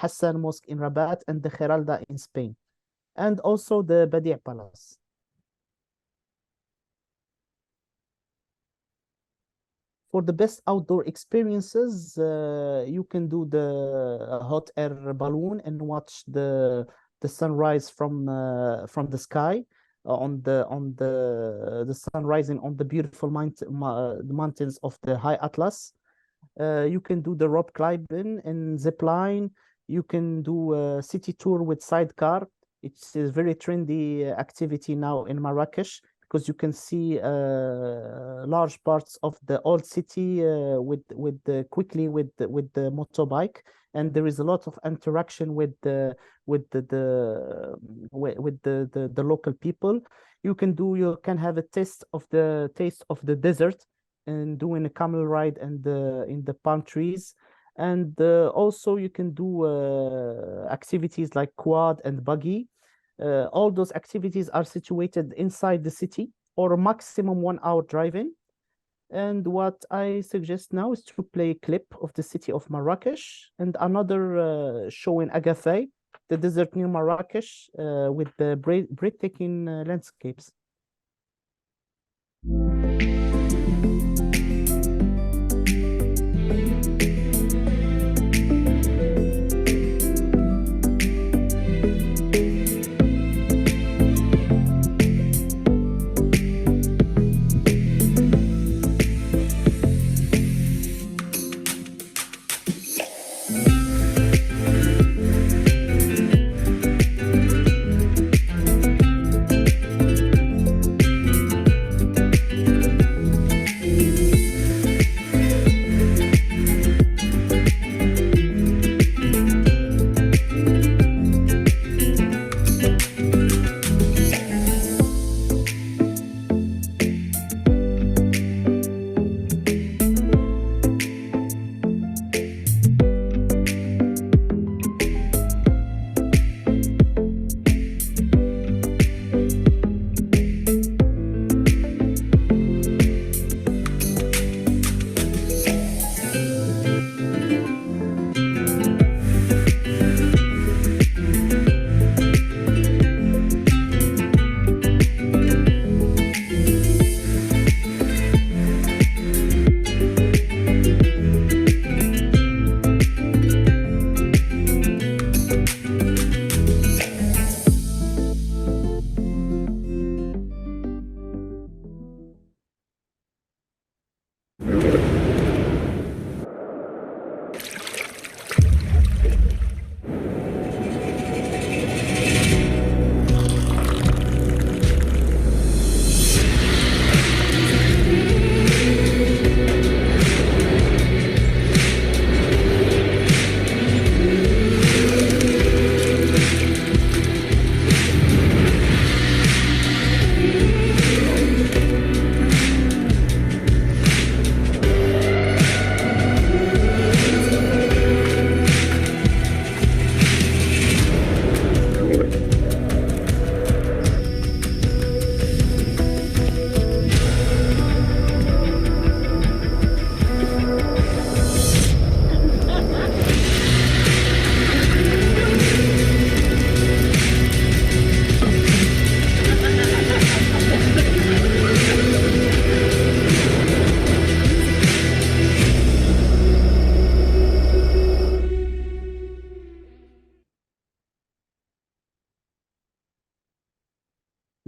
Hassan Mosque in Rabat and the Giralda in Spain, and also the Badi' Palace. For the best outdoor experiences, you can do the hot air balloon and watch the sunrise from the sky. On the sun rising on the beautiful mountains of the High Atlas. You can do the rope climbing and zip line. You can do a city tour with sidecar. It's a very trendy activity now in Marrakesh, because you can see large parts of the old city quickly with the motorbike, and there is a lot of interaction with the local people. You can have a taste of the desert and doing a camel ride and in the palm trees, and also you can do activities like quad and buggy. All those activities are situated inside the city, or a maximum 1 hour driving. And what I suggest now is to play a clip of the city of Marrakesh and another showing Agafay, the desert near Marrakesh, with the breathtaking landscapes.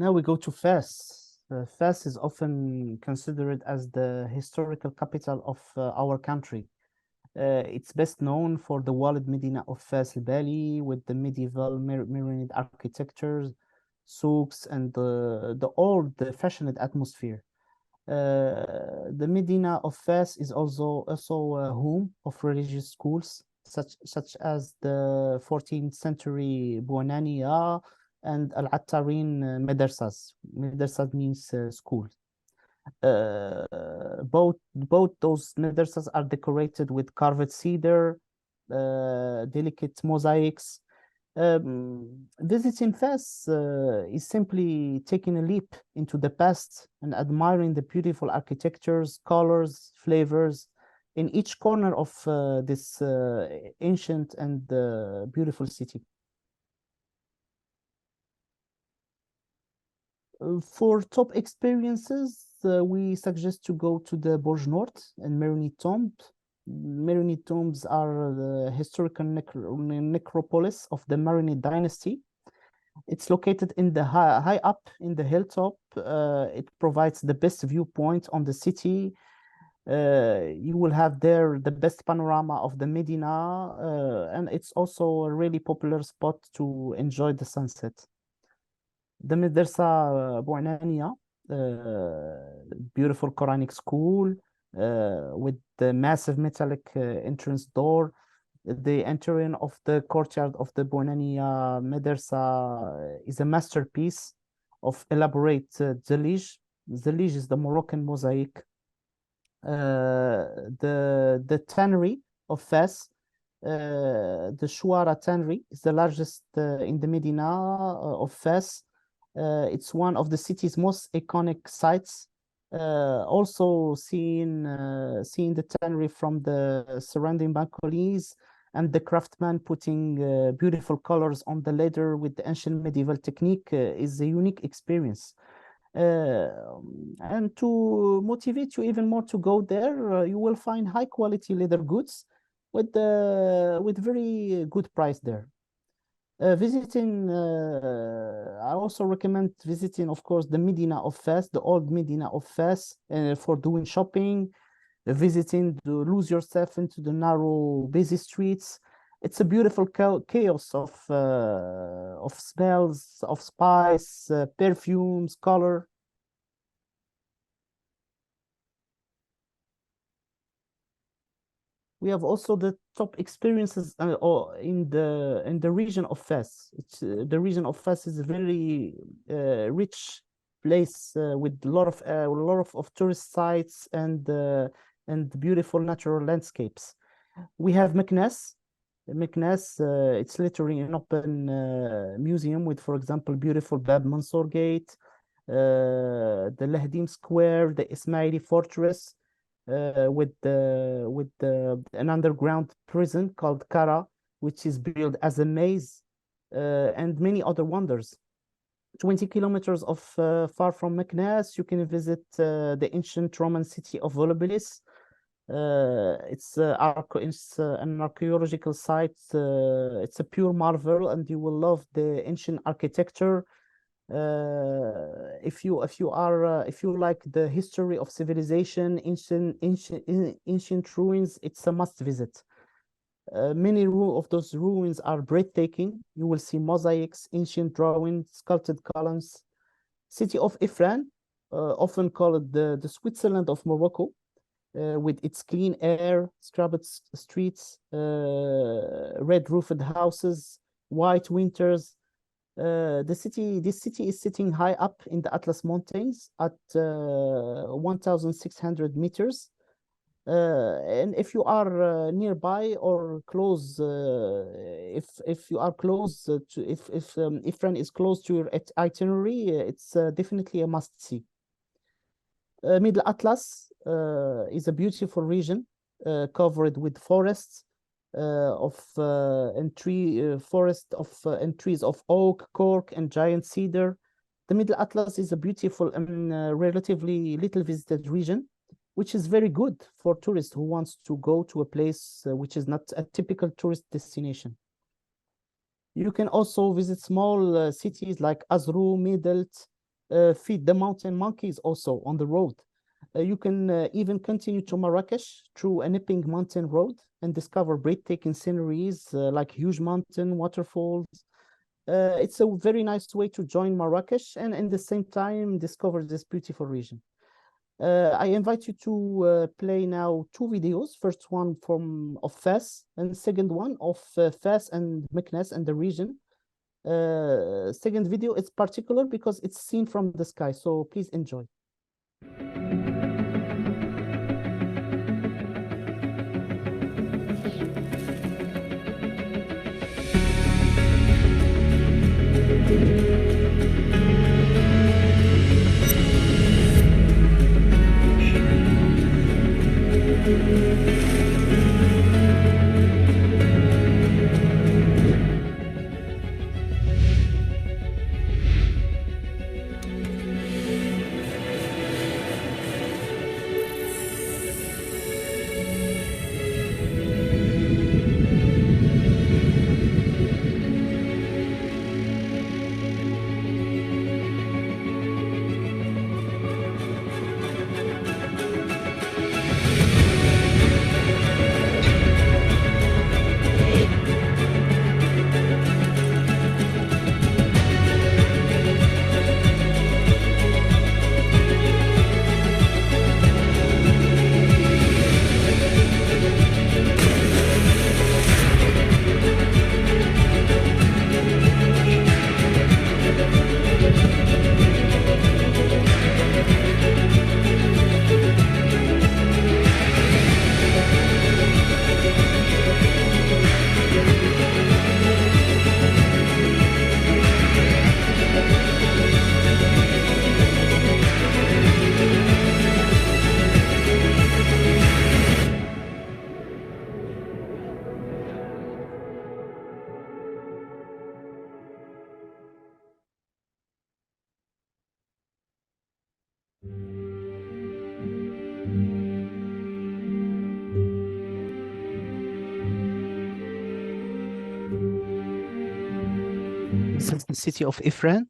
Now we go to Fes. Fes is often considered as the historical capital of our country. It's best known for the walled Medina of Fes El Bali with the medieval Maronite architectures, souks, and the old fashioned atmosphere. The Medina of Fes is also a home of religious schools such as the 14th century Bouanania and Al-Attarin Madrasas. Madrasas means school. Both those madrasas are decorated with carved cedar, delicate mosaics. Visiting Fes is simply taking a leap into the past and admiring the beautiful architectures, colors, flavors in each corner of this ancient and beautiful city. For top experiences, we suggest to go to the Burj Nord and Maronite Tomb. Maronite tombs are the historical necropolis of the Maronite dynasty. It's located in the high up in the hilltop. It provides the best viewpoint on the city. You will have there the best panorama of the Medina, and it's also a really popular spot to enjoy the sunset. The Madrasa Bouanania, beautiful Quranic school with the massive metallic entrance door. The entering of the courtyard of the Bouanania Madrasa is a masterpiece of elaborate zalij. Zalij is the Moroccan mosaic. The tannery of Fes, the Shuara tannery, is the largest in the Medina of Fes. It's one of the city's most iconic sites. Also seeing the tannery from the surrounding balconies and the craftsman putting beautiful colors on the leather with the ancient medieval technique is a unique experience. And to motivate you even more to go there, you will find high quality leather goods with very good price there. I also recommend visiting, of course, the Medina of Fes, the old Medina of Fes, for doing shopping, visiting to lose yourself into the narrow, busy streets. It's a beautiful chaos of smells, of spice, perfumes, color. We have also the top experiences in the region of Fes. The region of Fes is a very rich place with a lot of tourist sites and beautiful natural landscapes. We have Meknes. Meknes, it's literally an open museum with, for example, beautiful Bab Mansour Gate, the Lahdim Square, the Ismaili Fortress, with an underground prison called Kara, which is built as a maze, and many other wonders. 20 kilometers far from Meknes, you can visit the ancient Roman city of Volubilis. It's an archaeological site. It's a pure marvel, and you will love the ancient architecture. If you like the history of civilization, ancient ruins, it's a must visit. Many of those ruins are breathtaking. You will see mosaics, ancient drawings, sculpted columns. City of Ifran, often called the Switzerland of Morocco, with its clean air, scrubbed streets, red roofed houses, white winters. This city is sitting high up in the Atlas Mountains at 1,600 meters. And if you are nearby or close, if you are close to, if Ifran is close to your itinerary, it's definitely a must see. Middle Atlas is a beautiful region covered with forests and trees of oak, cork, and giant cedar. The Middle Atlas is a beautiful and relatively little visited region, which is very good for tourists who wants to go to a place which is not a typical tourist destination. You can also visit small cities like Azru, Midelt, feed the mountain monkeys also on the road. You can even continue to Marrakesh through a nipping mountain road and discover breathtaking sceneries like huge mountain waterfalls. It's a very nice way to join Marrakesh and at the same time discover this beautiful region. I invite you to play now two videos. First one of Fes and second one of Fes and Meknes and the region. Second video is particular because it's seen from the sky, so please enjoy. This is the city of Ifrane.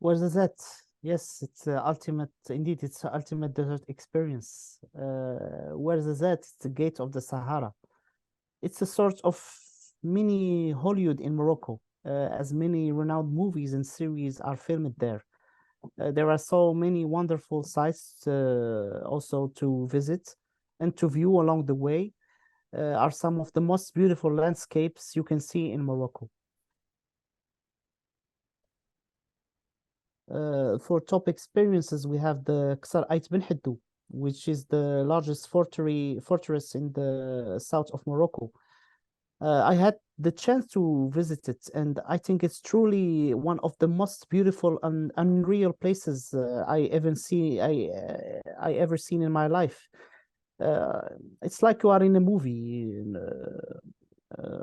What is that? Yes, it's ultimate. Indeed, it's a ultimate desert experience. Where is that? It's the gate of the Sahara. It's a sort of mini Hollywood in Morocco, as many renowned movies and series are filmed there. There are so many wonderful sites also to visit and to view along the way. Are some of the most beautiful landscapes you can see in Morocco. For top experiences, we have the Qasr Ait Ben Haddou. which is the largest fortress in the south of Morocco. I had the chance to visit it, and I think it's truly one of the most beautiful and unreal places I ever seen in my life. It's like you are in a movie.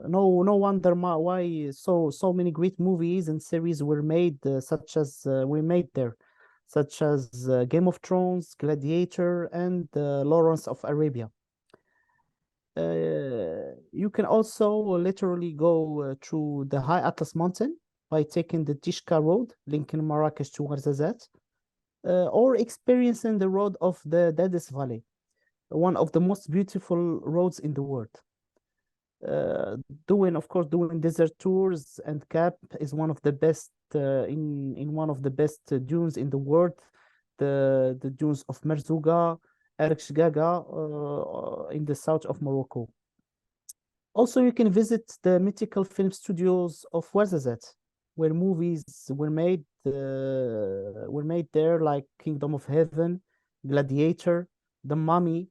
No wonder why so many great movies and series were made, were made there, such as Game of Thrones, Gladiator, and Lawrence of Arabia. You can also literally go through the High Atlas Mountain by taking the Tishka Road, linking Marrakesh to Ouarzazate, or experiencing the road of the Dadis Valley, one of the most beautiful roads in the world. Doing desert tours and camp is one of the best in one of the best dunes in the world, the dunes of Merzouga, Erkshgaga, in the south of Morocco. Also, you can visit the mythical film studios of Ouarzazate, where movies were made there, like Kingdom of Heaven, Gladiator, The Mummy,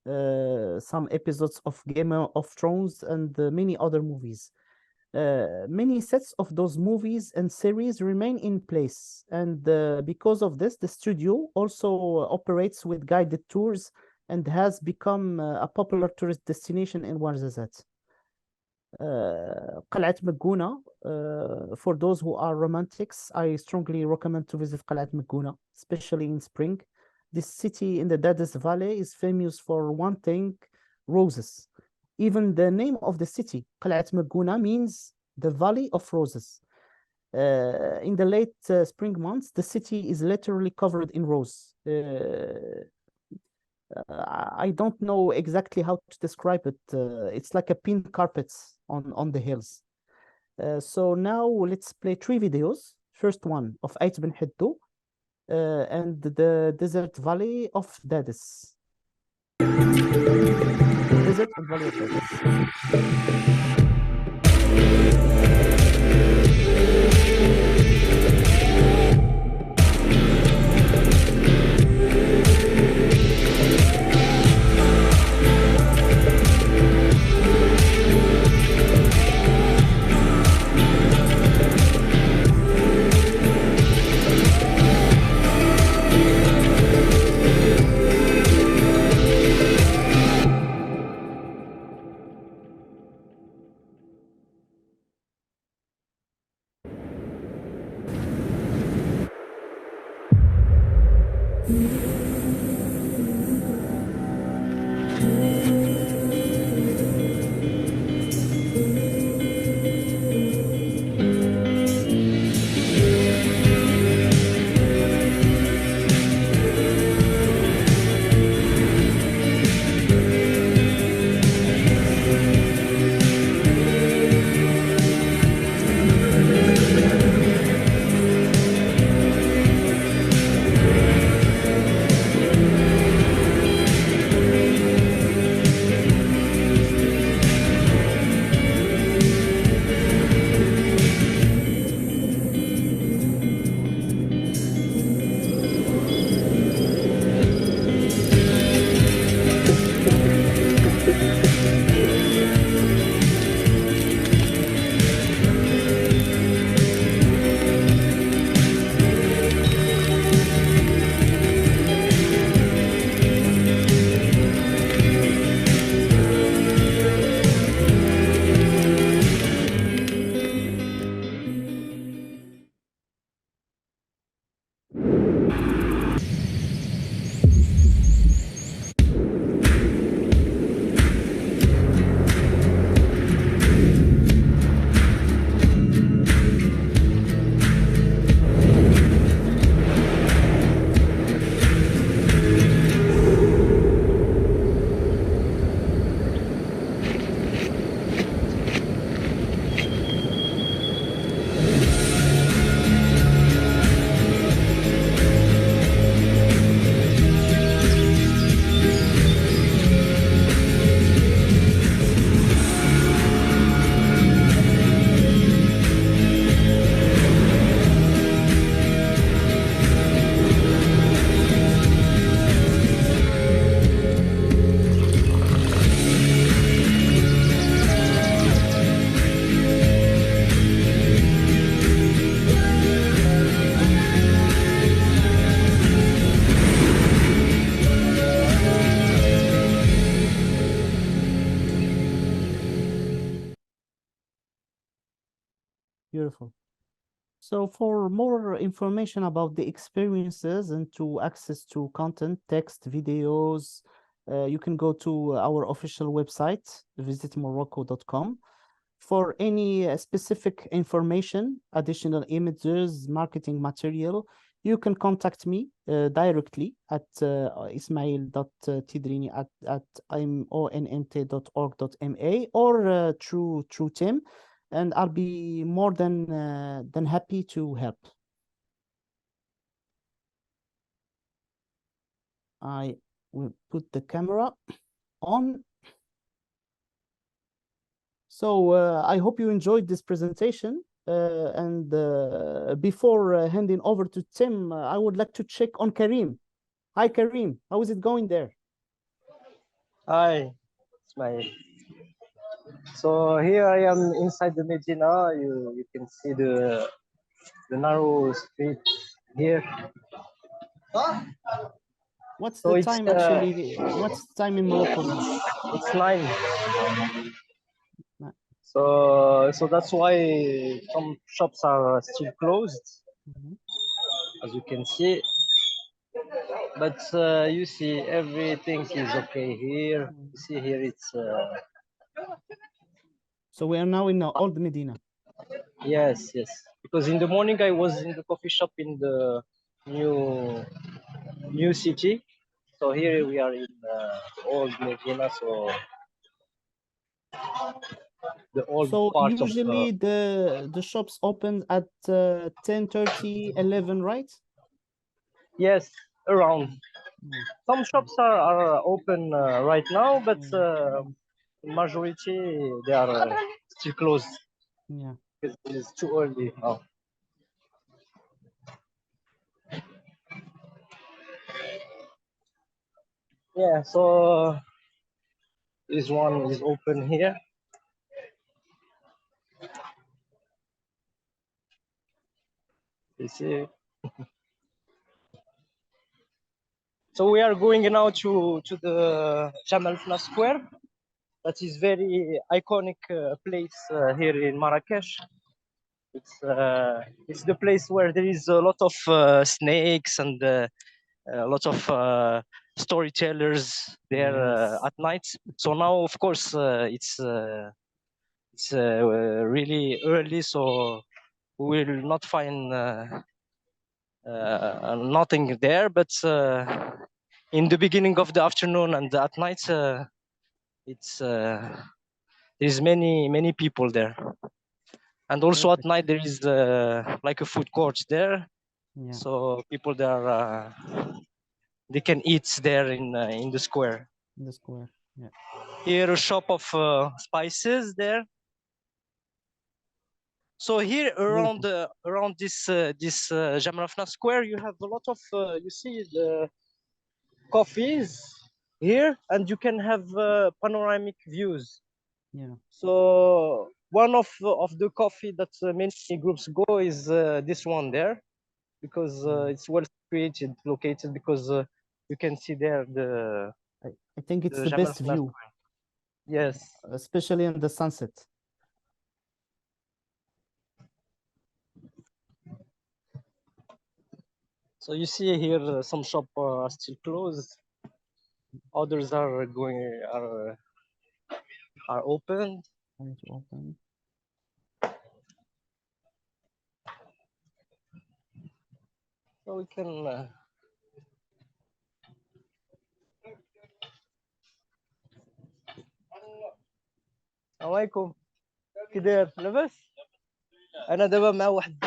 some episodes of Game of Thrones, and many other movies. Many sets of those movies and series remain in place, and because of this, the studio also operates with guided tours and has become a popular tourist destination in Ouarzazate. Qal'at Magouna, for those who are romantics, I strongly recommend to visit Qal'at Magouna, especially in spring. This city in the Dadis Valley is famous for one thing: roses. Even the name of the city, Qal'at Magouna, means the Valley of Roses. In the late spring months, the city is literally covered in rose. I don't know exactly how to describe it. It's like a pink carpet on the hills. So now let's play 3 videos. First one of Ait Ben Hiddo, and the desert valley of Dadis. Desert and valley of Dadis. Beautiful. So for more information about the experiences and to access to content, text, videos, you can go to our official website, visit morocco.com. For any specific information, additional images, marketing material, you can contact me directly at ismail.tidrini at monnt.org.ma or through Tim, and I'll be more than happy to help. I will put the camera on. So I hope you enjoyed this presentation. And before handing over to Tim, I would like to check on Karim. Hi, Karim. How is it going there? Hi, Ismail. So here I am inside the Medina. You can see the narrow street here. What's the time actually? What's the time in Morocco now? It's 9. So that's why some shops are still closed, as you can see. But you see, everything is okay here. You see here, it's. So we are now in Old Medina. Yes. Because in the morning I was in the coffee shop in the new city. So here we are in Old Medina. So the old part usually of the shops open at 10:30, 11, right? Yes, around. Some shops are open right now, but majority they are still closed. Yeah, because it's too early now. Yeah, so this one is open here. You see. So we are going now to the Jamal Fna Square. That is very iconic place here in Marrakesh. It's the place where there is a lot of snakes and a lot of storytellers there at night. So now, of course, it's really early, so we will not find nothing there. But in the beginning of the afternoon and at night, there's many people there. And also at night there is like a food court there, so people there they can eat there in the square. In the square, yeah. Here a shop of spices there. So here around this Jamrafna Square, you have a lot of you see the coffees here, and you can have panoramic views. Yeah. So one of the coffee that many groups go is this one there, because it's well situated, located, because you can see there the. I think it's the best view. Square. Yes, especially in the sunset. So you see here some shops are still closed, others are open. Open. So we can. السلام عليكم. كي داير لاباس؟ انا دابا مع واحد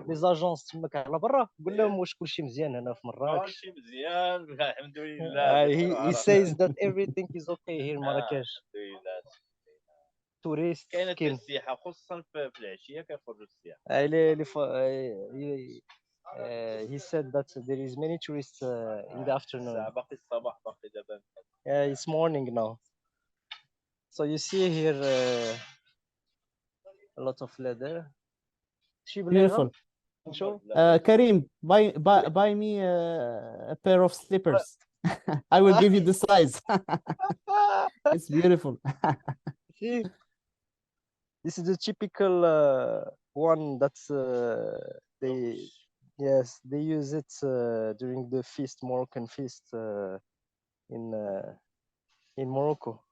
لي زاجونس تماك على برا، قول لهم واش كلشي مزيان هنا في مراكش. كلشي مزيان الحمد لله. He says that everything is okay here in Marrakesh. tourists كاينه السياحه خصوصا في العشيه كيخرجوا السياح. He said that there is many tourists in the afternoon. باقي الصباح باقي دابا. It's morning now. So you see here a lot of leather. Beautiful. Karim, buy me a pair of slippers. I will give you the size. It's beautiful. See? This is the typical one that they use it during the feast, Moroccan feast in Morocco.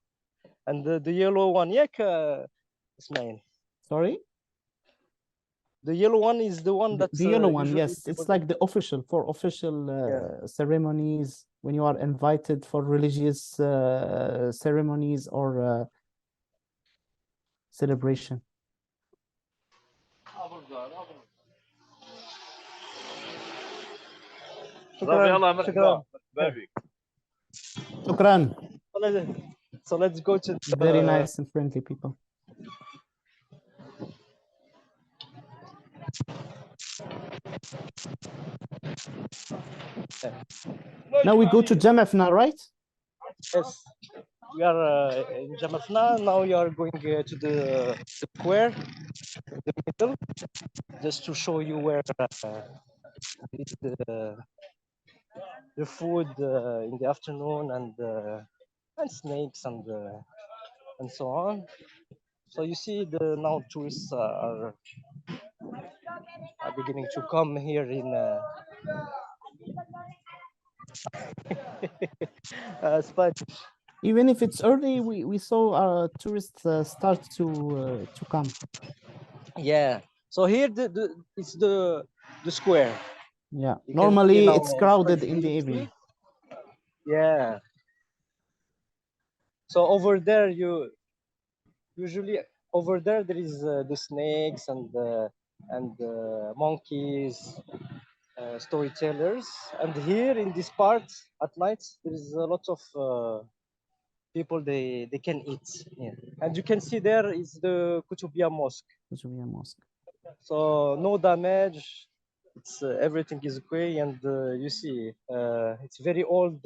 And the yellow one, Ismail. Sorry? The yellow one is the one that's the yellow one, usually yes. It's like the official for official ceremonies when you are invited for religious ceremonies or celebration. Shukran. So let's go to very nice and friendly people. Now we go to Jamafna, right? Yes, we are in Jamafna. Now you are going to the square, the middle, just to show you where is the food in the afternoon and snakes and so on. So you see, now tourists are beginning to come here in Spanish. Even if it's early, we saw tourists start to come. Yeah. So here it's the square. Yeah. You Normally now it's crowded in the evening. Yeah. So over there usually over there is the snakes and monkeys, storytellers, and here in this part at night there is a lot of people they can eat here. And you can see there is the Kutubia Mosque. Kutubia Mosque. So no damage. It's everything is okay, and you see it's very old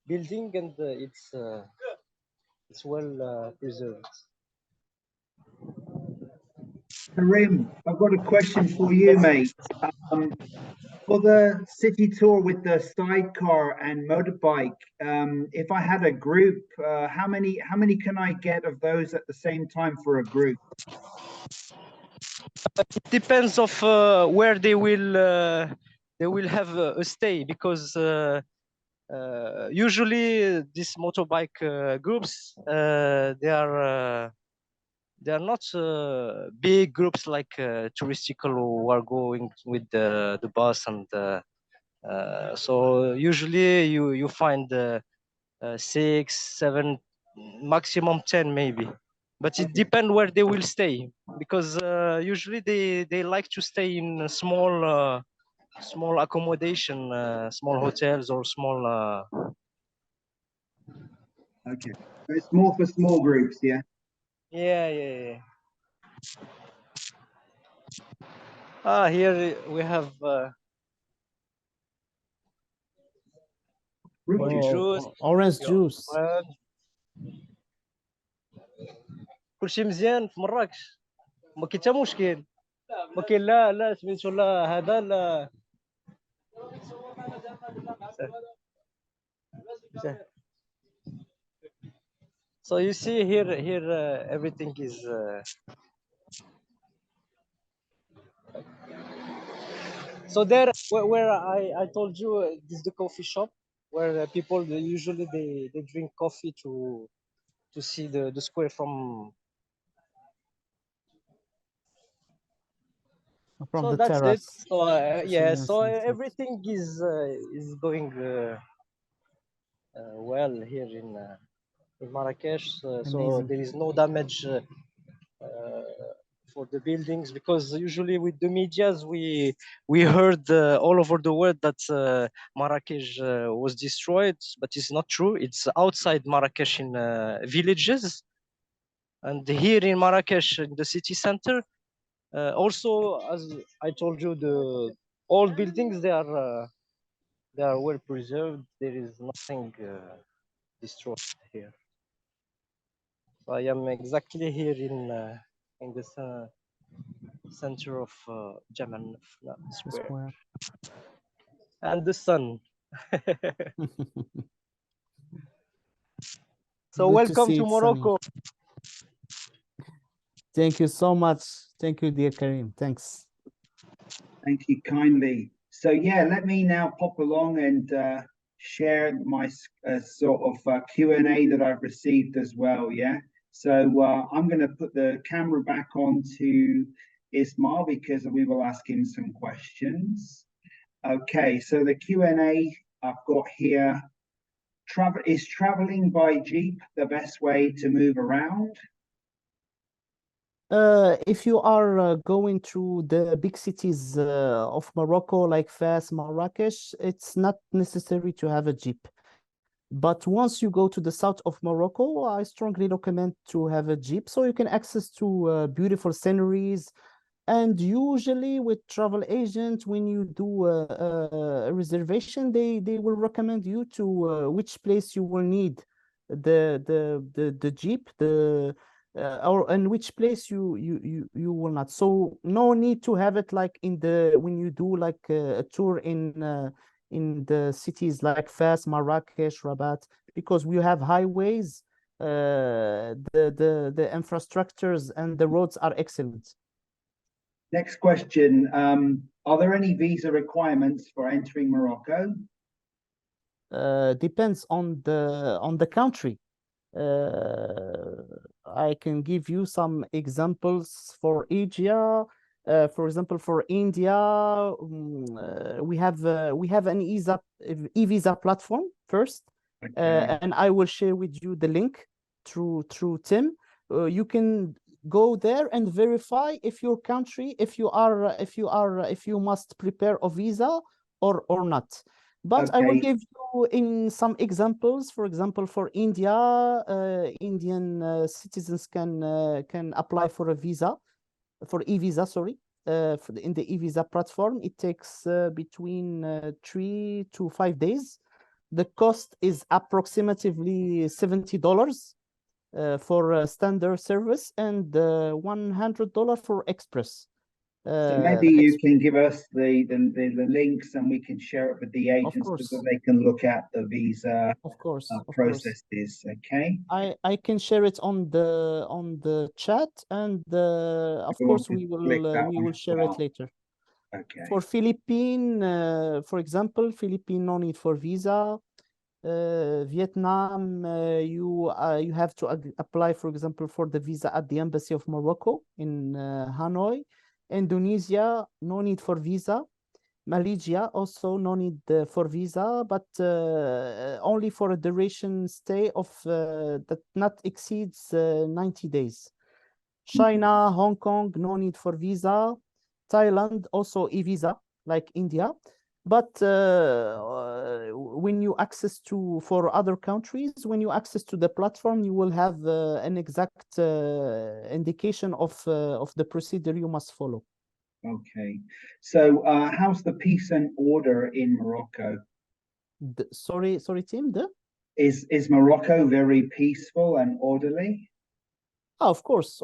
building, and it's well preserved. Karim, I've got a question for you, mate. For the city tour with the sidecar and motorbike, if I had a group, how many can I get of those at the same time for a group? It depends of where they will have a stay, because usually these motorbike groups they are not big groups like touristical who are going with the bus, and so usually you find 6, 7, maximum 10 maybe, but it depends where they will stay, because usually they like to stay in small accommodation, small hotels or small. Okay, so it's more for small groups, yeah. Yeah. Here we have orange juice. كل شيء مزيان في مراكش، ما كاين حتى مشكل، ما كاين لا سميتو لا هذا لا. So you see here everything is so there where I told you this is the coffee shop where people usually they drink coffee to see the square from so the that's terrace. it. So yeah, so everything is going well here in Marrakesh. So there is no damage for the buildings, because usually with the medias we heard all over the world that Marrakesh was destroyed, but it's not true. It's outside Marrakesh in villages, and here in Marrakesh in the city center. Also, as I told you, the old buildings they are well preserved. There is nothing destroyed here. So I am exactly here in the center of Jaman Square. And the sun. So good welcome to it, Morocco. Thank you so much. Thank you, dear Karim. Thanks. Thank you kindly. So yeah, let me now pop along and share my sort of Q&A that I've received as well. Yeah. So I'm going to put the camera back on to Ismail because we will ask him some questions. Okay. So the Q&A I've got here. Is traveling by Jeep the best way to move around? If you are going through the big cities of Morocco, like Fez, Marrakesh, it's not necessary to have a Jeep. But once you go to the south of Morocco, I strongly recommend to have a Jeep so you can access to beautiful sceneries. And usually with travel agent, when you do a reservation, they will recommend you to which place you will need the Jeep, or in which place you will not. So no need to have it like in the when you do like a tour in the cities like Fez, Marrakesh, Rabat, because we have highways, the infrastructures and the roads are excellent. Next question. Are there any visa requirements for entering Morocco? Depends on the country. I can give you some examples for Asia. For example, for India, we have an e-visa platform first, and I will share with you the link through Tim. You can go there and verify if your country, if you must prepare a visa or not. But I will give you in some examples. For example, for India, Indian citizens can apply for a visa, for e-visa, sorry. In the e-visa platform, it takes between 3 to 5 days. The cost is approximately $70 for standard service and $100 for express. So maybe you can give us the links and we can share it with the agents so that they can look at the visa processes. Okay. I can share it on the chat, and of course we will share it later. Okay. For Philippine, for example, Philippine no need for visa. Vietnam, you have to apply, for example, for the visa at the Embassy of Morocco in Hanoi. Indonesia, no need for visa. Malaysia, also no need for visa, but only for a duration stay of that not exceeds 90 days. China, Hong Kong, no need for visa. Thailand, also e-visa, like India. But when you access for other countries, when you access to the platform, you will have an exact indication of the procedure you must follow. Okay. So how's the peace and order in Morocco? Sorry, Tim. Is Morocco very peaceful and orderly? Of course.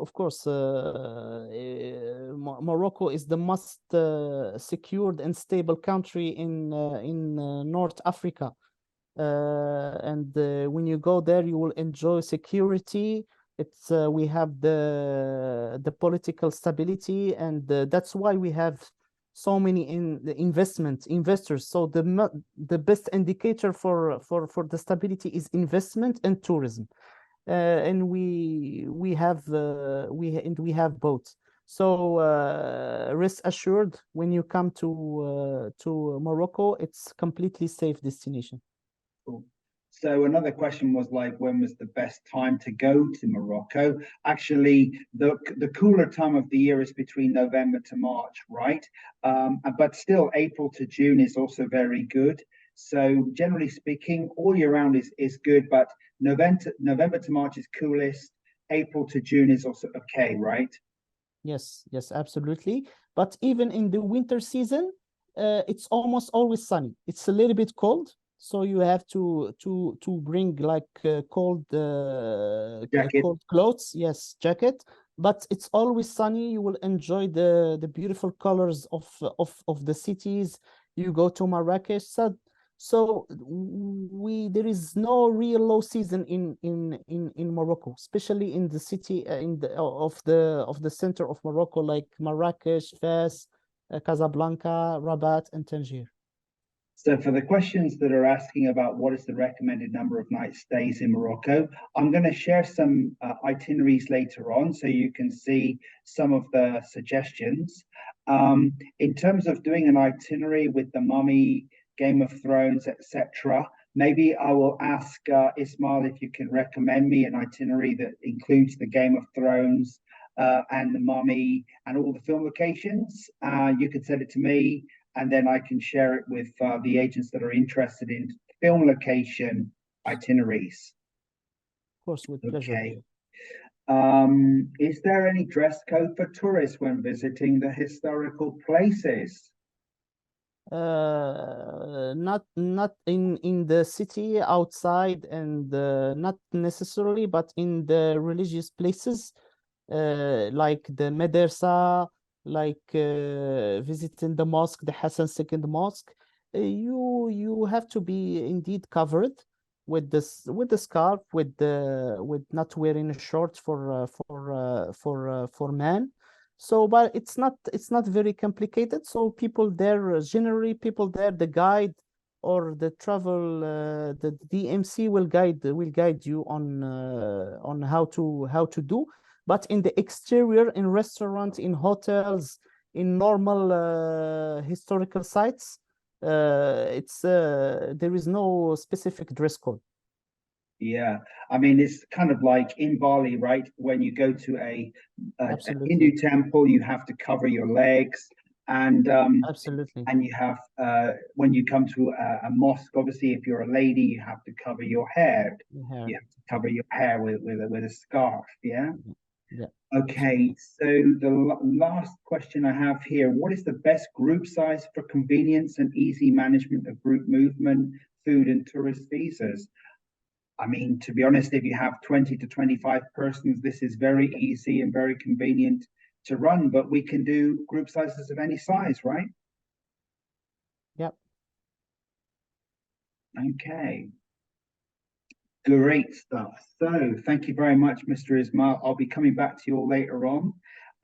Morocco is the most secured and stable country in North Africa, and when you go there, you will enjoy security. It's we have the political stability, and that's why we have so many investors. So the best indicator for the stability is investment and tourism. And we have both. So rest assured, when you come to Morocco, it's completely safe destination. Cool. So another question was like, when was the best time to go to Morocco? Actually, the cooler time of the year is between November to March, right? But still, April to June is also very good. So generally speaking, all year round is good, but November to March is coolest. April to June is also okay, right? Yes, absolutely. But even in the winter season, it's almost always sunny. It's a little bit cold, so you have to bring like cold clothes. Yes, jacket. But it's always sunny. You will enjoy the beautiful colors of the cities. You go to Marrakesh. So there is no real low season in Morocco, especially in the city of the center of Morocco, like Marrakesh, Fez, Casablanca, Rabat, and Tangier. So for the questions that are asking about what is the recommended number of night stays in Morocco, I'm going to share some itineraries later on so you can see some of the suggestions. In terms of doing an itinerary with the Mummy, Game of Thrones, etc., maybe I will ask Ismail if you can recommend me an itinerary that includes the Game of Thrones and the Mummy and all the film locations. You could send it to me, and then I can share it with the agents that are interested in film location itineraries. Of course, with pleasure. Okay. Is there any dress code for tourists when visiting the historical places? Not in the city outside, and not necessarily, but in the religious places, like the madrasa, like visiting the mosque, the Hassan II Mosque. You have to be indeed covered with the scarf, with not wearing a short for men. So, but it's not very complicated. So generally people there, the guide or the travel, the DMC will guide you on how to do. But in the exterior, in restaurants, in hotels, in normal historical sites, there is no specific dress code. Yeah, I mean, it's kind of like in Bali, right? When you go to a Hindu temple, you have to cover your legs, and absolutely. And you have when you come to a mosque, obviously, if you're a lady, you have to cover your hair. You have to cover your hair with a scarf. Yeah. Yeah. Okay. So the last question I have here: what is the best group size for convenience and easy management of group movement, food, and tourist visas? I mean, to be honest, if you have 20 to 25 persons, this is very easy and very convenient to run, but we can do group sizes of any size, right? Yep. Okay. Great stuff. So thank you very much, Mr. Ismail. I'll be coming back to you all later on,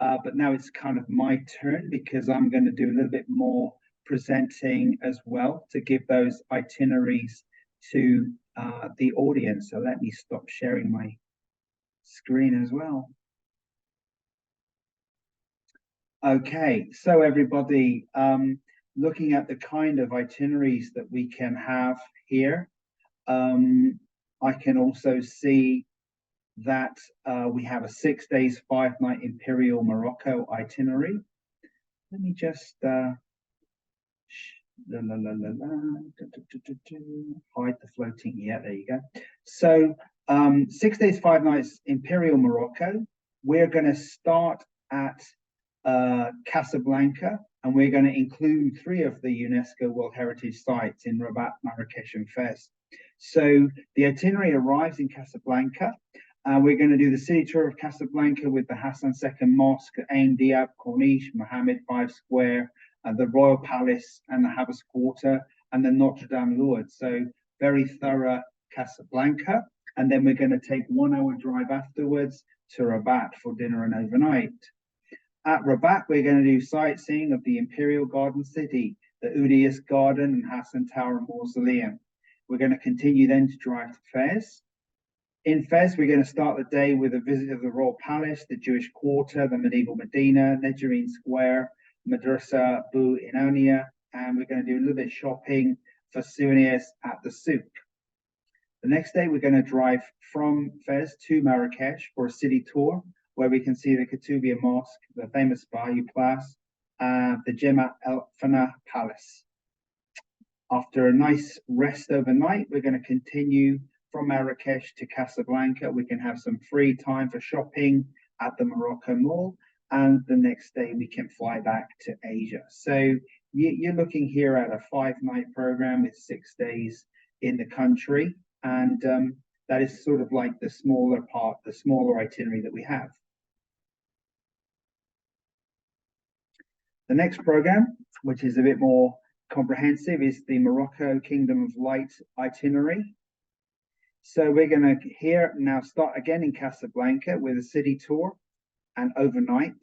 but now it's kind of my turn because I'm going to do a little bit more presenting as well to give those itineraries to the audience. So let me stop sharing my screen as well. Okay, so everybody, looking at the kind of itineraries that we can have here, I can also see that we have a 6 days, 5-night Imperial Morocco itinerary. Let me just hide the floating. Yeah, there you go. So 6 days, 5 nights Imperial Morocco. We're going to start at Casablanca, and we're going to include 3 of the UNESCO World Heritage Sites in Rabat, Marrakesh, and Fez. So the itinerary arrives in Casablanca. We're going to do the city tour of Casablanca with the Hassan II Mosque, Ain Diab, Corniche, Mohammed V Square, the Royal Palace, and the Habas Quarter, and the Notre Dame Lourdes. So very thorough Casablanca. And then we're going to take 1 hour drive afterwards to Rabat for dinner and overnight. At Rabat, we're going to do sightseeing of the Imperial Garden City, the Udias Garden, and Hassan Tower and Mausoleum. We're going to continue then to drive to Fez. In Fez, we're going to start the day with a visit of the Royal Palace, the Jewish Quarter, the medieval Medina, Nejarine Square, Madrasa Bu Inonia, and we're going to do a little bit of shopping for souvenirs at the souk. The next day, we're going to drive from Fez to Marrakesh for a city tour, where we can see the Koutoubia Mosque, the famous Bayou Place, the Jema El Fana Palace. After a nice rest overnight, we're going to continue from Marrakesh to Casablanca. We can have some free time for shopping at the Morocco Mall, and the next day we can fly back to Asia. So you're looking here at a 5-night program with 6 days in the country, and that is sort of like the smaller part, the smaller itinerary that we have. The next program, which is a bit more comprehensive is the Morocco Kingdom of Light itinerary. So we're going to here now start again in Casablanca with a city tour and overnight.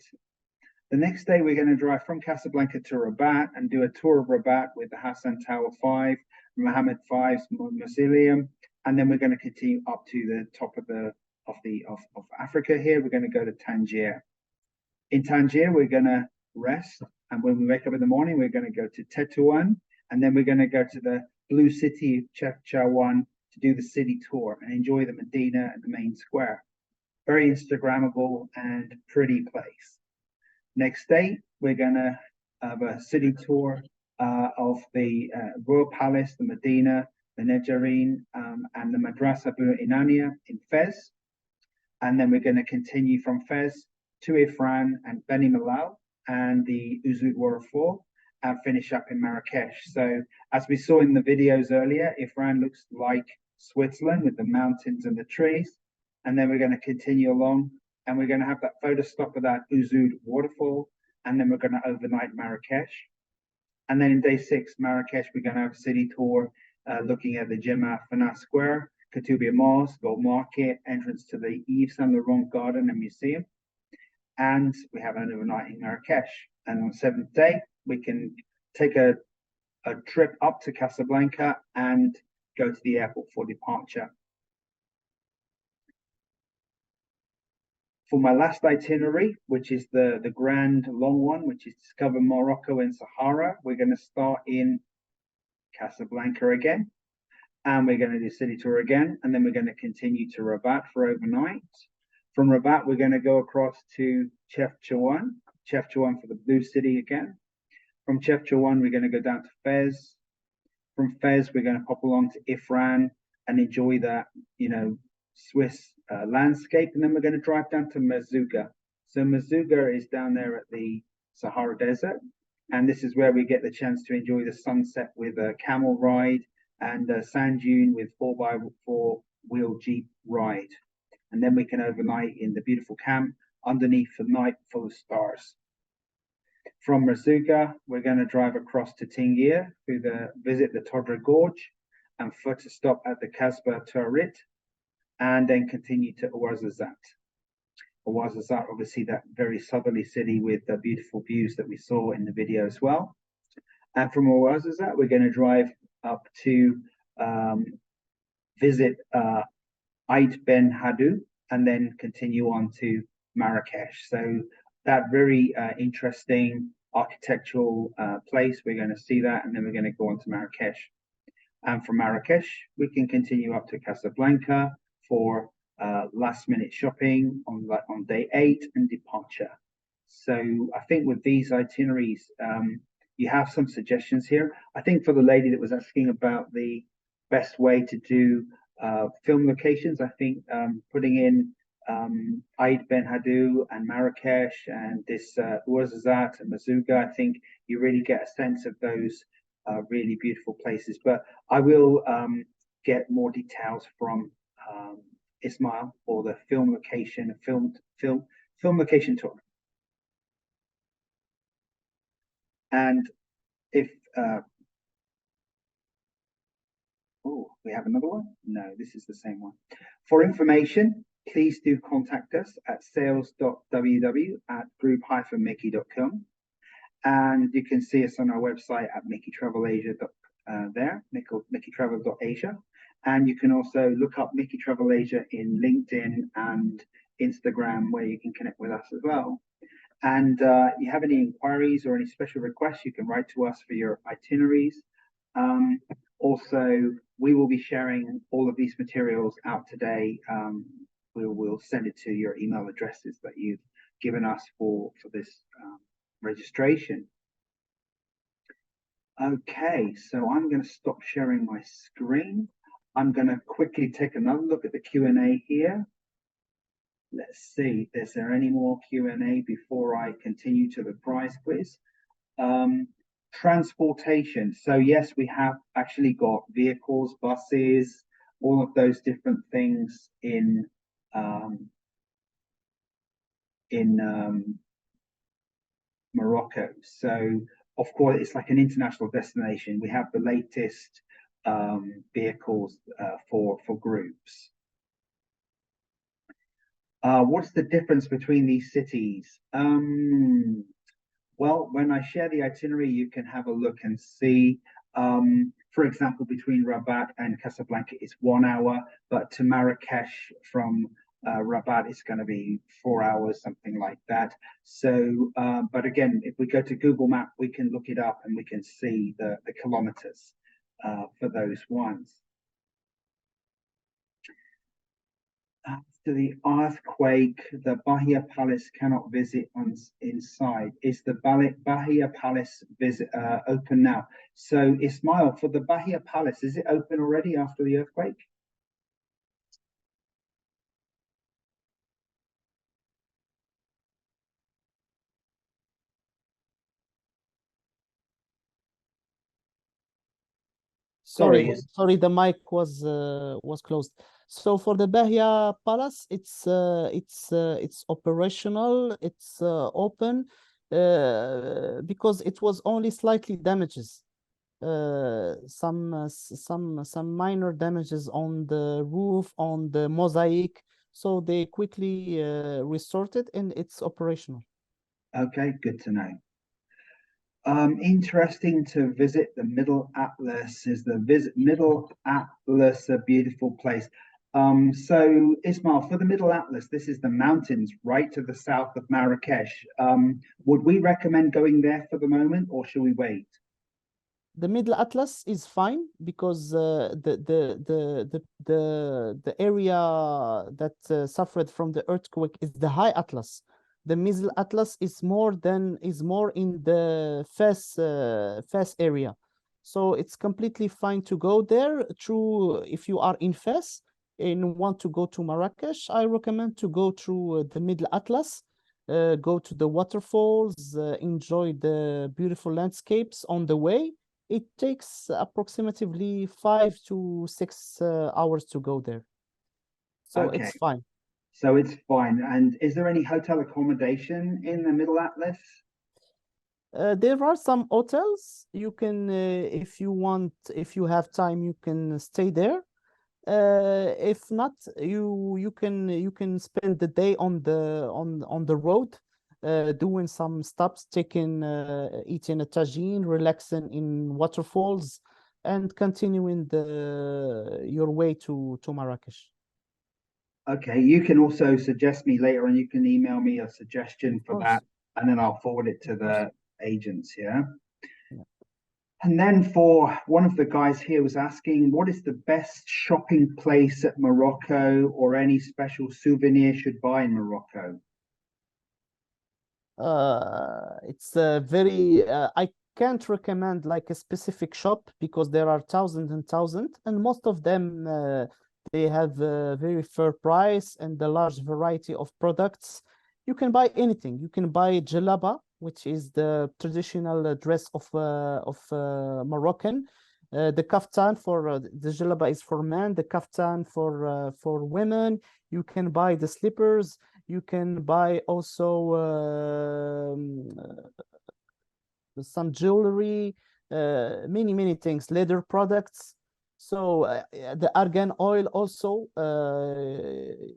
The next day, we're going to drive from Casablanca to Rabat and do a tour of Rabat with the Hassan Tower 5, Mohammed V's Mausoleum, and then we're going to continue up to the top of Africa here. We're going to go to Tangier. In Tangier, we're going to rest, and when we wake up in the morning, we're going to go to Tetuan, and then we're going to go to the blue city of Chefchaouen to do the city tour and enjoy the Medina and the main square. Very Instagrammable and pretty place. Next day, we're going to have a city tour of the Royal Palace, the Medina, the Nejarine, and the Madrasa Bu Inania in Fez. And then we're going to continue from Fez to Ifran and Beni Mellal and the Ouzoud Waterfall and finish up in Marrakesh. So as we saw in the videos earlier, Ifran looks like Switzerland with the mountains and the trees. And then we're going to continue along and we're going to have that photo stop of that Ouzoud waterfall, and then we're going to overnight Marrakesh. And then in day 6, Marrakesh, we're going to have a city tour looking at the Jemma Fana Square, Katoubia Mosque, Gold Market, entrance to the Yves Saint Laurent Garden and Museum. And we have an overnight in Marrakesh. And on the 7th day, we can take a trip up to Casablanca and go to the airport for departure. For my last itinerary, which is the grand long one, which is Discover Morocco and Sahara, we're going to start in Casablanca again. And we're going to do city tour again. And then we're going to continue to Rabat for overnight. From Rabat, we're going to go across to Chefchaouen for the Blue City again. From Chefchaouen, we're going to go down to Fez. From Fez, we're going to pop along to Ifran and enjoy that, Swiss landscape, and then we're going to drive down to Merzouga. So Merzouga is down there at the Sahara Desert, and this is where we get the chance to enjoy the sunset with a camel ride and a sand dune with 4x4 wheel jeep ride. And then we can overnight in the beautiful camp underneath the night full of stars. From Merzouga, we're going to drive across to Tingier visit the Todra Gorge and photo stop at the Kasbah Tourit, and then continue to Ouarzazate. Ouarzazate, obviously that very southerly city with the beautiful views that we saw in the video as well. And from Ouarzazate, we're going to drive up to visit Ait Ben Haddou and then continue on to Marrakesh. So that very interesting architectural place, we're going to see that, and then we're going to go on to Marrakesh. And from Marrakesh, we can continue up to Casablanca for last minute shopping on day 8 and departure. So I think with these itineraries, you have some suggestions here. I think for the lady that was asking about the best way to do film locations, I think putting in Ait Ben Haddou and Marrakesh and this Ouarzazate and Merzouga, I think you really get a sense of those really beautiful places. But I will get more details from Ismail for the film location tour. And if we have another one? No, this is the same one. For information, please do contact us at sales.ww@group-mickey.com. And you can see us on our website at Mickey Travel Asia mickeytravel.asia. And you can also look up Mickey Travel Asia in LinkedIn and Instagram, where you can connect with us as well. And you have any inquiries or any special requests, you can write to us for your itineraries. Also, we will be sharing all of these materials out today. We'll send it to your email addresses that you've given us for this registration. Okay, so I'm going to stop sharing my screen. I'm going to quickly take another look at the Q&A here. Let's see, is there any more Q&A before I continue to the prize quiz? Transportation. So yes, we have actually got vehicles, buses, all of those different things in Morocco. So of course, it's like an international destination. We have the latest vehicles for groups. What's the difference between these cities? Well, when I share the itinerary, you can have a look and see. For example, between Rabat and Casablanca, it's 1 hour, but to Marrakesh from Rabat, it's going to be 4 hours, something like that. So, but again, if we go to Google Map, we can look it up and we can see the kilometers for those ones. After the earthquake, the Bahia Palace cannot visit inside. Is the Bahia Palace open now? So, Ismail, for the Bahia Palace, is it open already after the earthquake? Sorry, the mic was closed. So for the Bahia Palace, it's operational, it's open because it was only slightly damages. Some minor damages on the roof, on the mosaic, so they quickly restored it and it's operational. Okay, good to know. Interesting to visit the Middle Atlas. Is the Middle Atlas a beautiful place? So Ismail, for the Middle Atlas, this is the mountains right to the south of Marrakesh. Would we recommend going there for the moment, or should we wait? The Middle Atlas is fine because the area that suffered from the earthquake is the High Atlas. The Middle Atlas is more in the Fes area, so it's completely fine to go there. True, if you are in Fes and want to go to Marrakesh, I recommend to go through the Middle Atlas, go to the waterfalls, enjoy the beautiful landscapes on the way. It takes approximately 5 to 6 hours to go there, so Okay. it's fine. So it's fine. And is there any hotel accommodation in the Middle Atlas? There are some hotels. You can, if you want, if you have time, you can stay there. If not, you can spend the day on the road, doing some stops, eating a tagine, relaxing in waterfalls, and continuing your way to Marrakesh. Okay, you can also suggest me later and you can email me a suggestion for that, and then I'll forward it to the agents, yeah? And then for one of the guys here was asking, what is the best shopping place at Morocco, or any special souvenir should buy in Morocco? It's very, I can't recommend like a specific shop because there are thousands and thousands, and most of them they have a very fair price and a large variety of products. You can buy anything. You can buy jalaba, which is the traditional dress of Moroccan. The kaftan for the jalaba is for men. The kaftan for women. You can buy the slippers. You can buy also some jewelry, many things, leather products. So the argan oil also,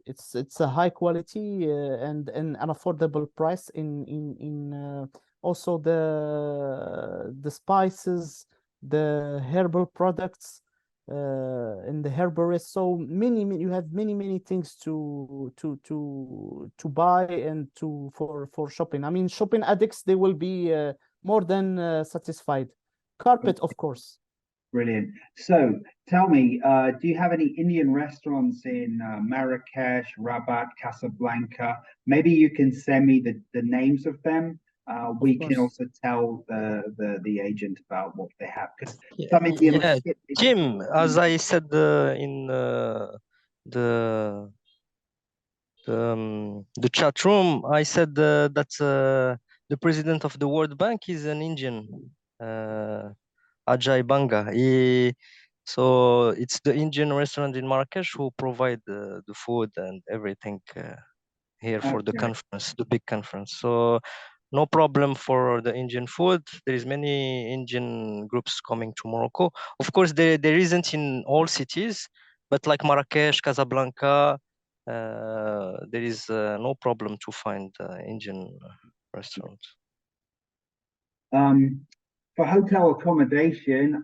it's a high quality and an affordable price in also the spices, the herbal products in the herbarist. So you have many things to buy and for shopping. I mean, shopping addicts, they will be more than satisfied. Carpet, of course. Brilliant. So tell me, do you have any Indian restaurants in Marrakesh, Rabat, Casablanca? Maybe you can send me the names of them. We can also tell the agent about what they have. Because some Indian Yeah, Jim, as I said in the chat room, I said that the president of the World Bank is an Indian, Ajay Banga. So it's the Indian restaurant in Marrakesh who provide the food and everything here for the conference, the big conference. So no problem for the Indian food. There is many Indian groups coming to Morocco. Of course, there isn't in all cities, but like Marrakesh, Casablanca, there is no problem to find Indian restaurants. For hotel accommodation,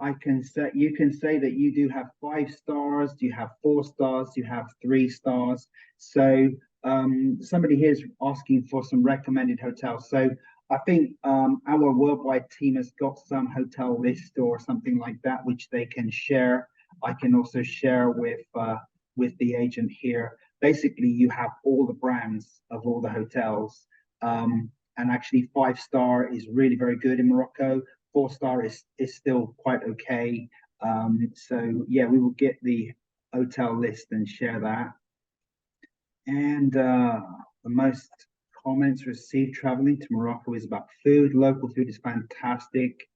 you can say that you do have 5 stars, you have 4 stars, you have 3 stars. So somebody here is asking for some recommended hotels. So I think our worldwide team has got some hotel list or something like that which they can share. I can also share with the agent here. Basically, you have all the brands of all the hotels. And actually 5 star is really very good in Morocco. 4 star is still quite okay. So yeah, we will get the hotel list and share that. And the most comments received traveling to Morocco is about food. Local food is fantastic.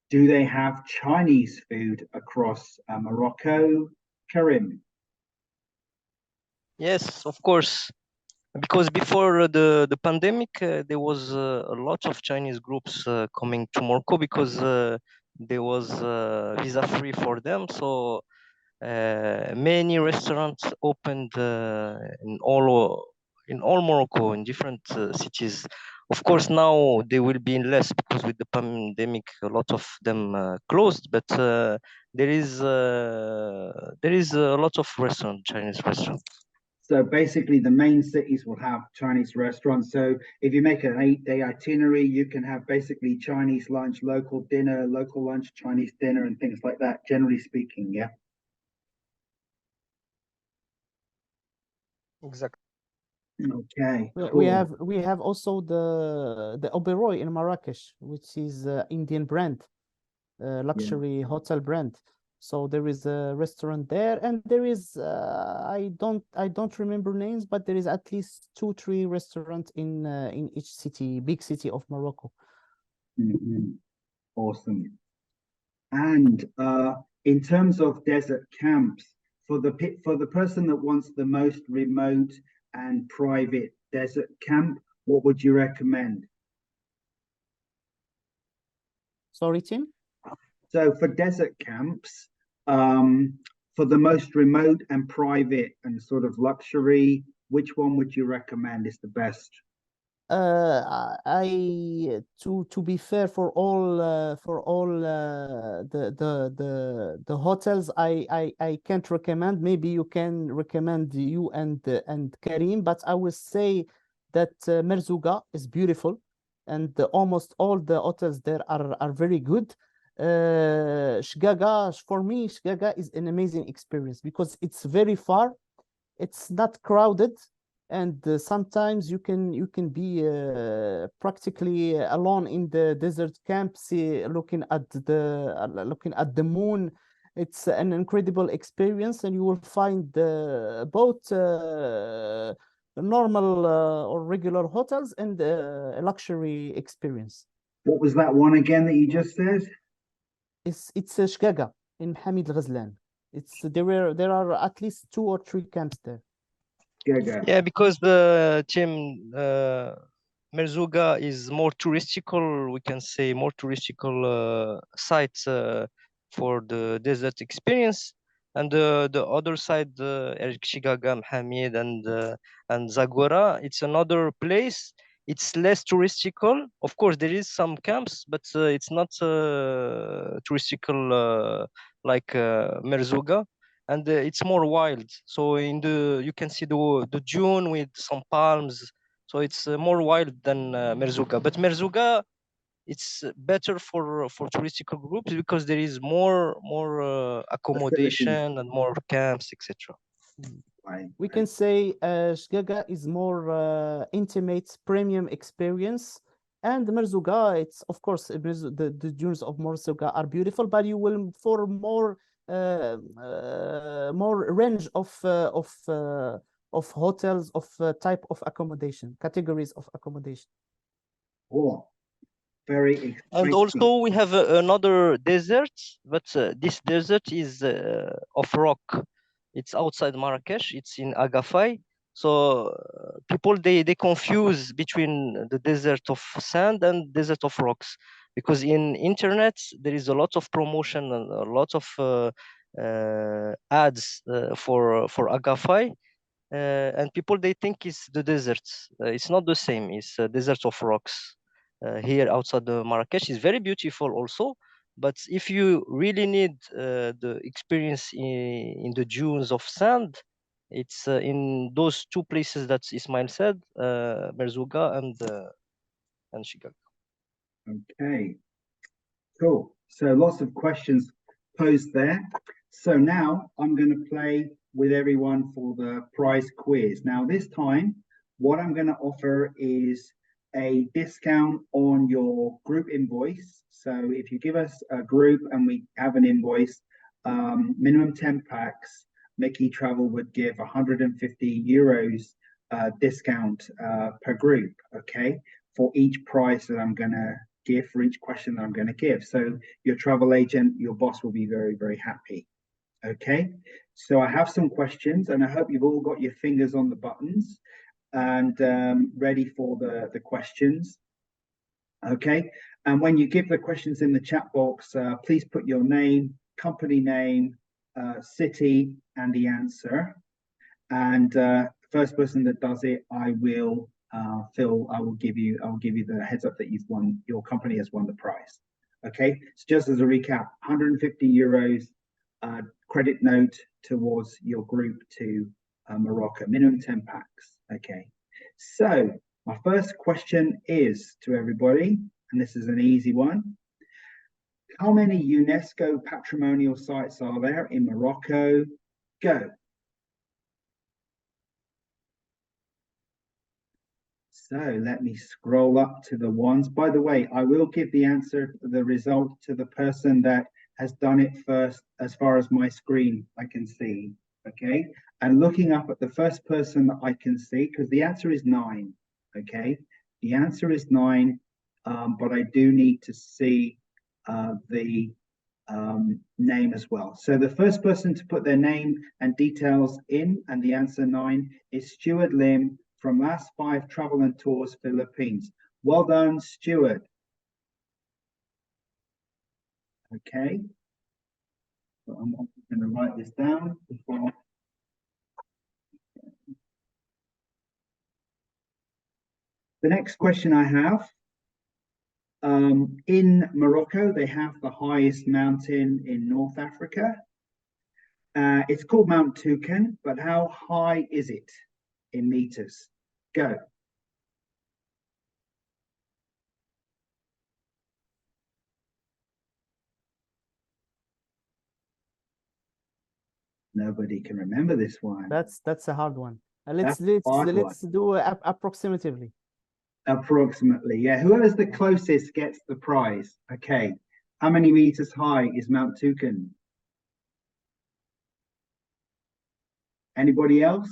Do they have Chinese food across Morocco? Karim? Yes, of course. Because before the pandemic, there was a lot of Chinese groups coming to Morocco because there was visa free for them. So many restaurants opened in all Morocco in different cities. Of course, now they will be in less because with the pandemic, a lot of them closed. But there is a lot of Chinese restaurants. So basically, the main cities will have Chinese restaurants. So if you make an 8-day itinerary, you can have basically Chinese lunch, local dinner, local lunch, Chinese dinner, and things like that, generally speaking, yeah? Exactly. Okay, We have also the Oberoi in Marrakesh, which is Indian brand, luxury hotel brand. So there is a restaurant there, and there is I don't remember names, but there is at least 2-3 restaurants in each city, big city of Morocco. Awesome. And in terms of desert camps, for the person that wants the most remote and private desert camp, what would you recommend? Sorry, Tim? So for desert camps, for the most remote and private and sort of luxury, which one would you recommend is the best? To be fair for all the hotels, I can't recommend. Maybe you can recommend you and Karim, but I will say that Merzouga is beautiful, and almost all the hotels there are very good. Shgaga, for me, Shgaga is an amazing experience because it's very far, it's not crowded, and sometimes you can be practically alone in the desert camp, looking at the moon. It's an incredible experience, and you will find both normal or regular hotels and a luxury experience. What was that one again that you just said? It's Shgaga in Hamid Ghazlan. There are at least 2 or 3 camps there. Yeah, because the Merzouga is more touristical, we can say more touristical site for the desert experience, and the other side, Shigaga, Hamid, and Zagora, it's another place. It's less touristical. Of course, there is some camps, but it's not touristical like Merzouga. And it's more wild. So you can see the dune with some palms. So it's more wild than Merzouga. But Merzouga, it's better for touristical groups because there is more accommodation and more camps, etc. We can say Shgaga is more intimate, premium experience. And Merzouga, it's of course the dunes of Merzouga are beautiful, but you will for more range of hotels, of type of accommodation, categories of accommodation. Oh, very exciting. And also we have another desert, but this desert is of rock. It's outside Marrakesh. It's in Agafay. So people they confuse between the desert of sand and desert of rocks, because in internet there is a lot of promotion and a lot of ads for Agafy, and people they think it's the desert. It's not the same. It's a desert of rocks here outside the Marrakesh. It's very beautiful also. But if you really need the experience in the dunes of sand, it's in those two places that Ismail said, Merzouga and Chicago. Okay, cool. So lots of questions posed there. So now I'm going to play with everyone for the prize quiz. Now this time, what I'm going to offer is a discount on your group invoice. So if you give us a group and we have an invoice, minimum 10 packs, Mickey Travel would give 150 euros discount per group, okay, for each prize that I'm going to give, for each question that I'm going to give. So your travel agent, your boss will be very, very happy. Okay, so I have some questions and I hope you've all got your fingers on the buttons and ready for the questions. Okay, and when you give the questions in the chat box, please put your name, company name, city, and the answer. And first person that does it, I will Phil, I will give you the heads up that you've won, your company has won the prize. Okay, so just as a recap, 150 euros credit note towards your group to Morocco, minimum 10 packs. Okay, so my first question is to everybody, and this is an easy one. How many UNESCO patrimonial sites are there in Morocco? Go. So let me scroll up to the ones. By the way, I will give the answer, the result to the person that has done it first, as far as my screen I can see. Okay, and looking up at the first person that I can see, because the answer is 9. Okay, the answer is 9, but I do need to see the name as well. So the first person to put their name and details in, and the answer 9, is Stuart Lim from Last 5 Travel and Tours Philippines. Well done, Stuart. Okay. So I'm going to write this down before. The next question I have, in Morocco, they have the highest mountain in North Africa. It's called Mount Toucan, but how high is it in meters? Go. Nobody can remember this one. That's a hard one. That's Let's do approximatively. Approximately, yeah. Whoever's the closest gets the prize. Okay. How many meters high is Mount Toucan? Anybody else?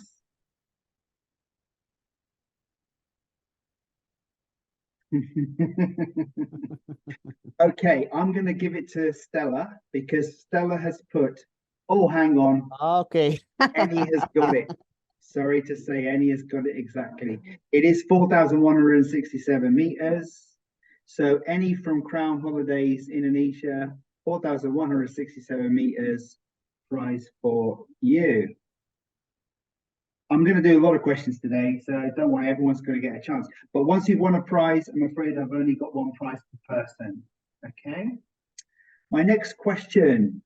Okay, I'm going to give it to Stella because Stella has put, oh, hang on. Okay. Annie has got it. Sorry to say, Annie has got it exactly. It is 4,167 meters. So Annie from Crown Holidays Indonesia, 4,167 meters, prize for you. I'm going to do a lot of questions today, so don't worry, everyone's going to get a chance. But once you've won a prize, I'm afraid I've only got one prize per person. Okay. My next question.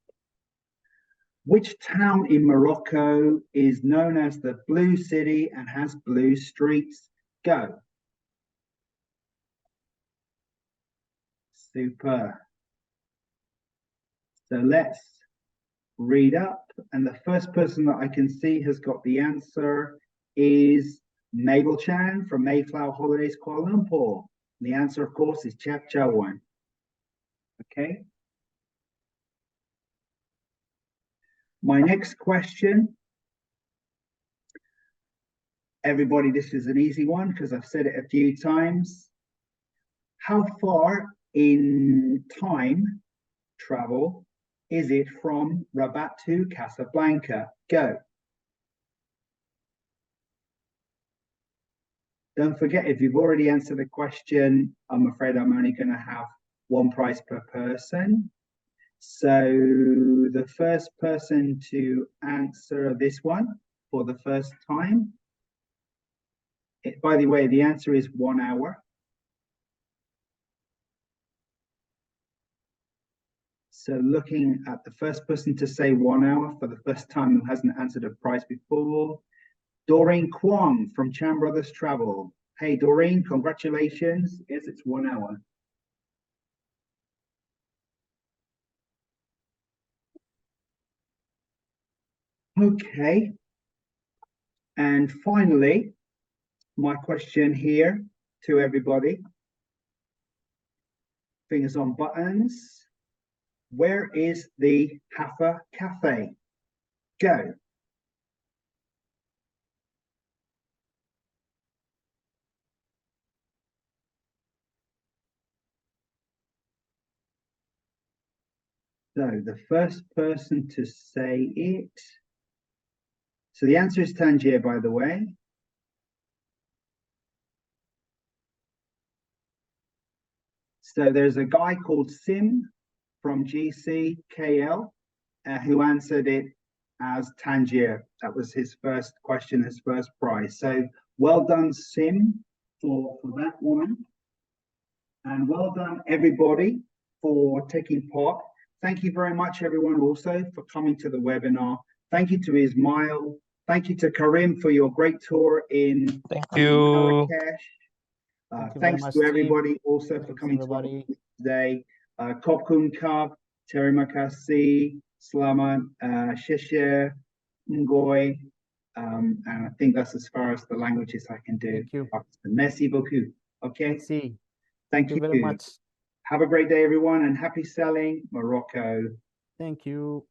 Which town in Morocco is known as the Blue City and has blue streets? Go. Super. So let's read up. And the first person that I can see has got the answer is Mabel Chan from Mayflower Holidays, Kuala Lumpur. The answer, of course, is Chap Chawan. Okay. My next question. Everybody, this is an easy one because I've said it a few times. How far in time travel is it from Rabat to Casablanca? Go. Don't forget, if you've already answered the question, I'm afraid I'm only going to have one prize per person. So the first person to answer this one for the first time, by the way, the answer is 1 hour. So looking at the first person to say 1 hour for the first time who hasn't answered a prize before, Doreen Kwong from Chan Brothers Travel. Hey, Doreen, congratulations. Yes, it's 1 hour. Okay. And finally, my question here to everybody. Fingers on buttons. Where is the Hafa Cafe? Go. So the first person to say it. So the answer is Tangier, by the way. So there's a guy called Sim from GCKL who answered it as Tangier. That was his first question, his first prize. So well done, Sim, for that one. And well done, everybody, for taking part. Thank you very much, everyone, also for coming to the webinar. Thank you to Ismail. Thank you to Karim for your great tour in Marrakesh. Thanks to everybody also for coming to today. Kopkun Kab, Terima kasih, Selamat, Sheshe, Ngoy. And I think that's as far as the languages I can do. Thank you. Merci beaucoup. Okay. Merci. Thank you very much. Have a great day, everyone, and happy selling, Morocco. Thank you.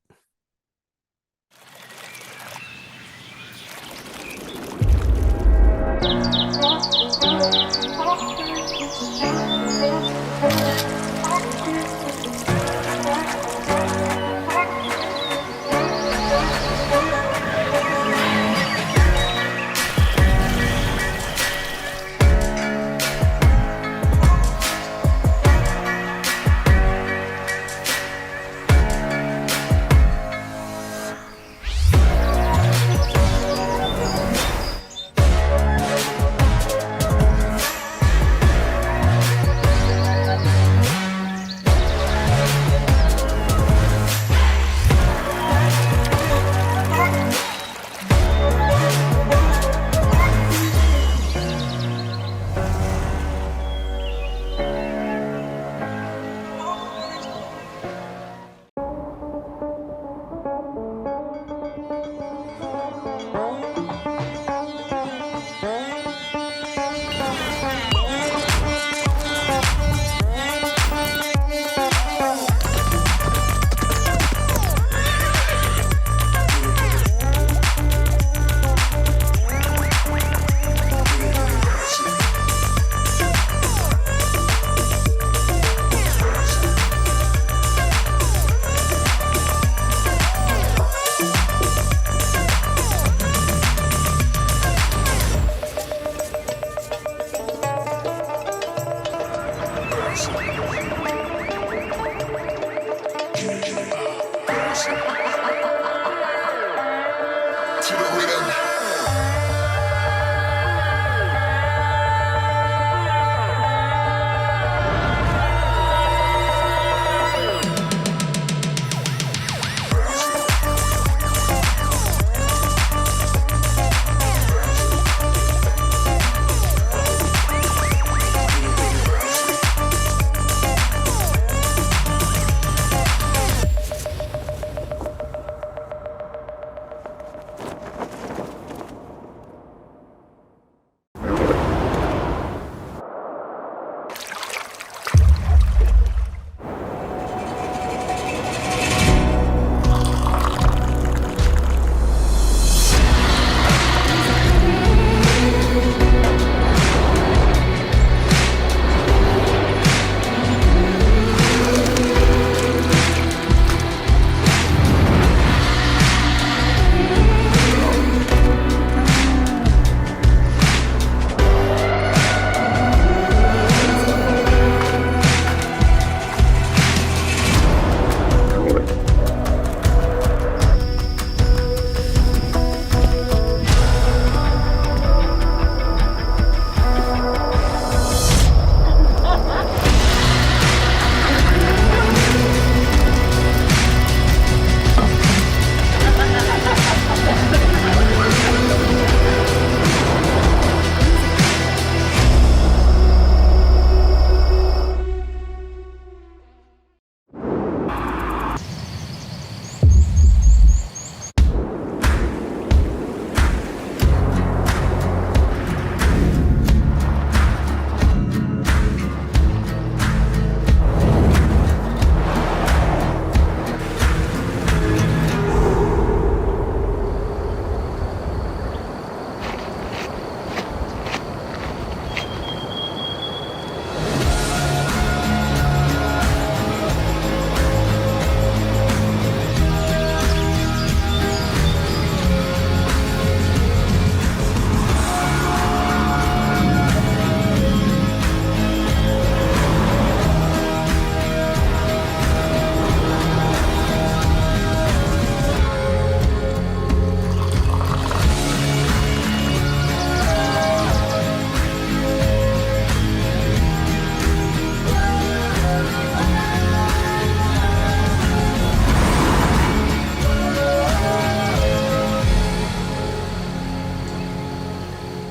To the rhythm.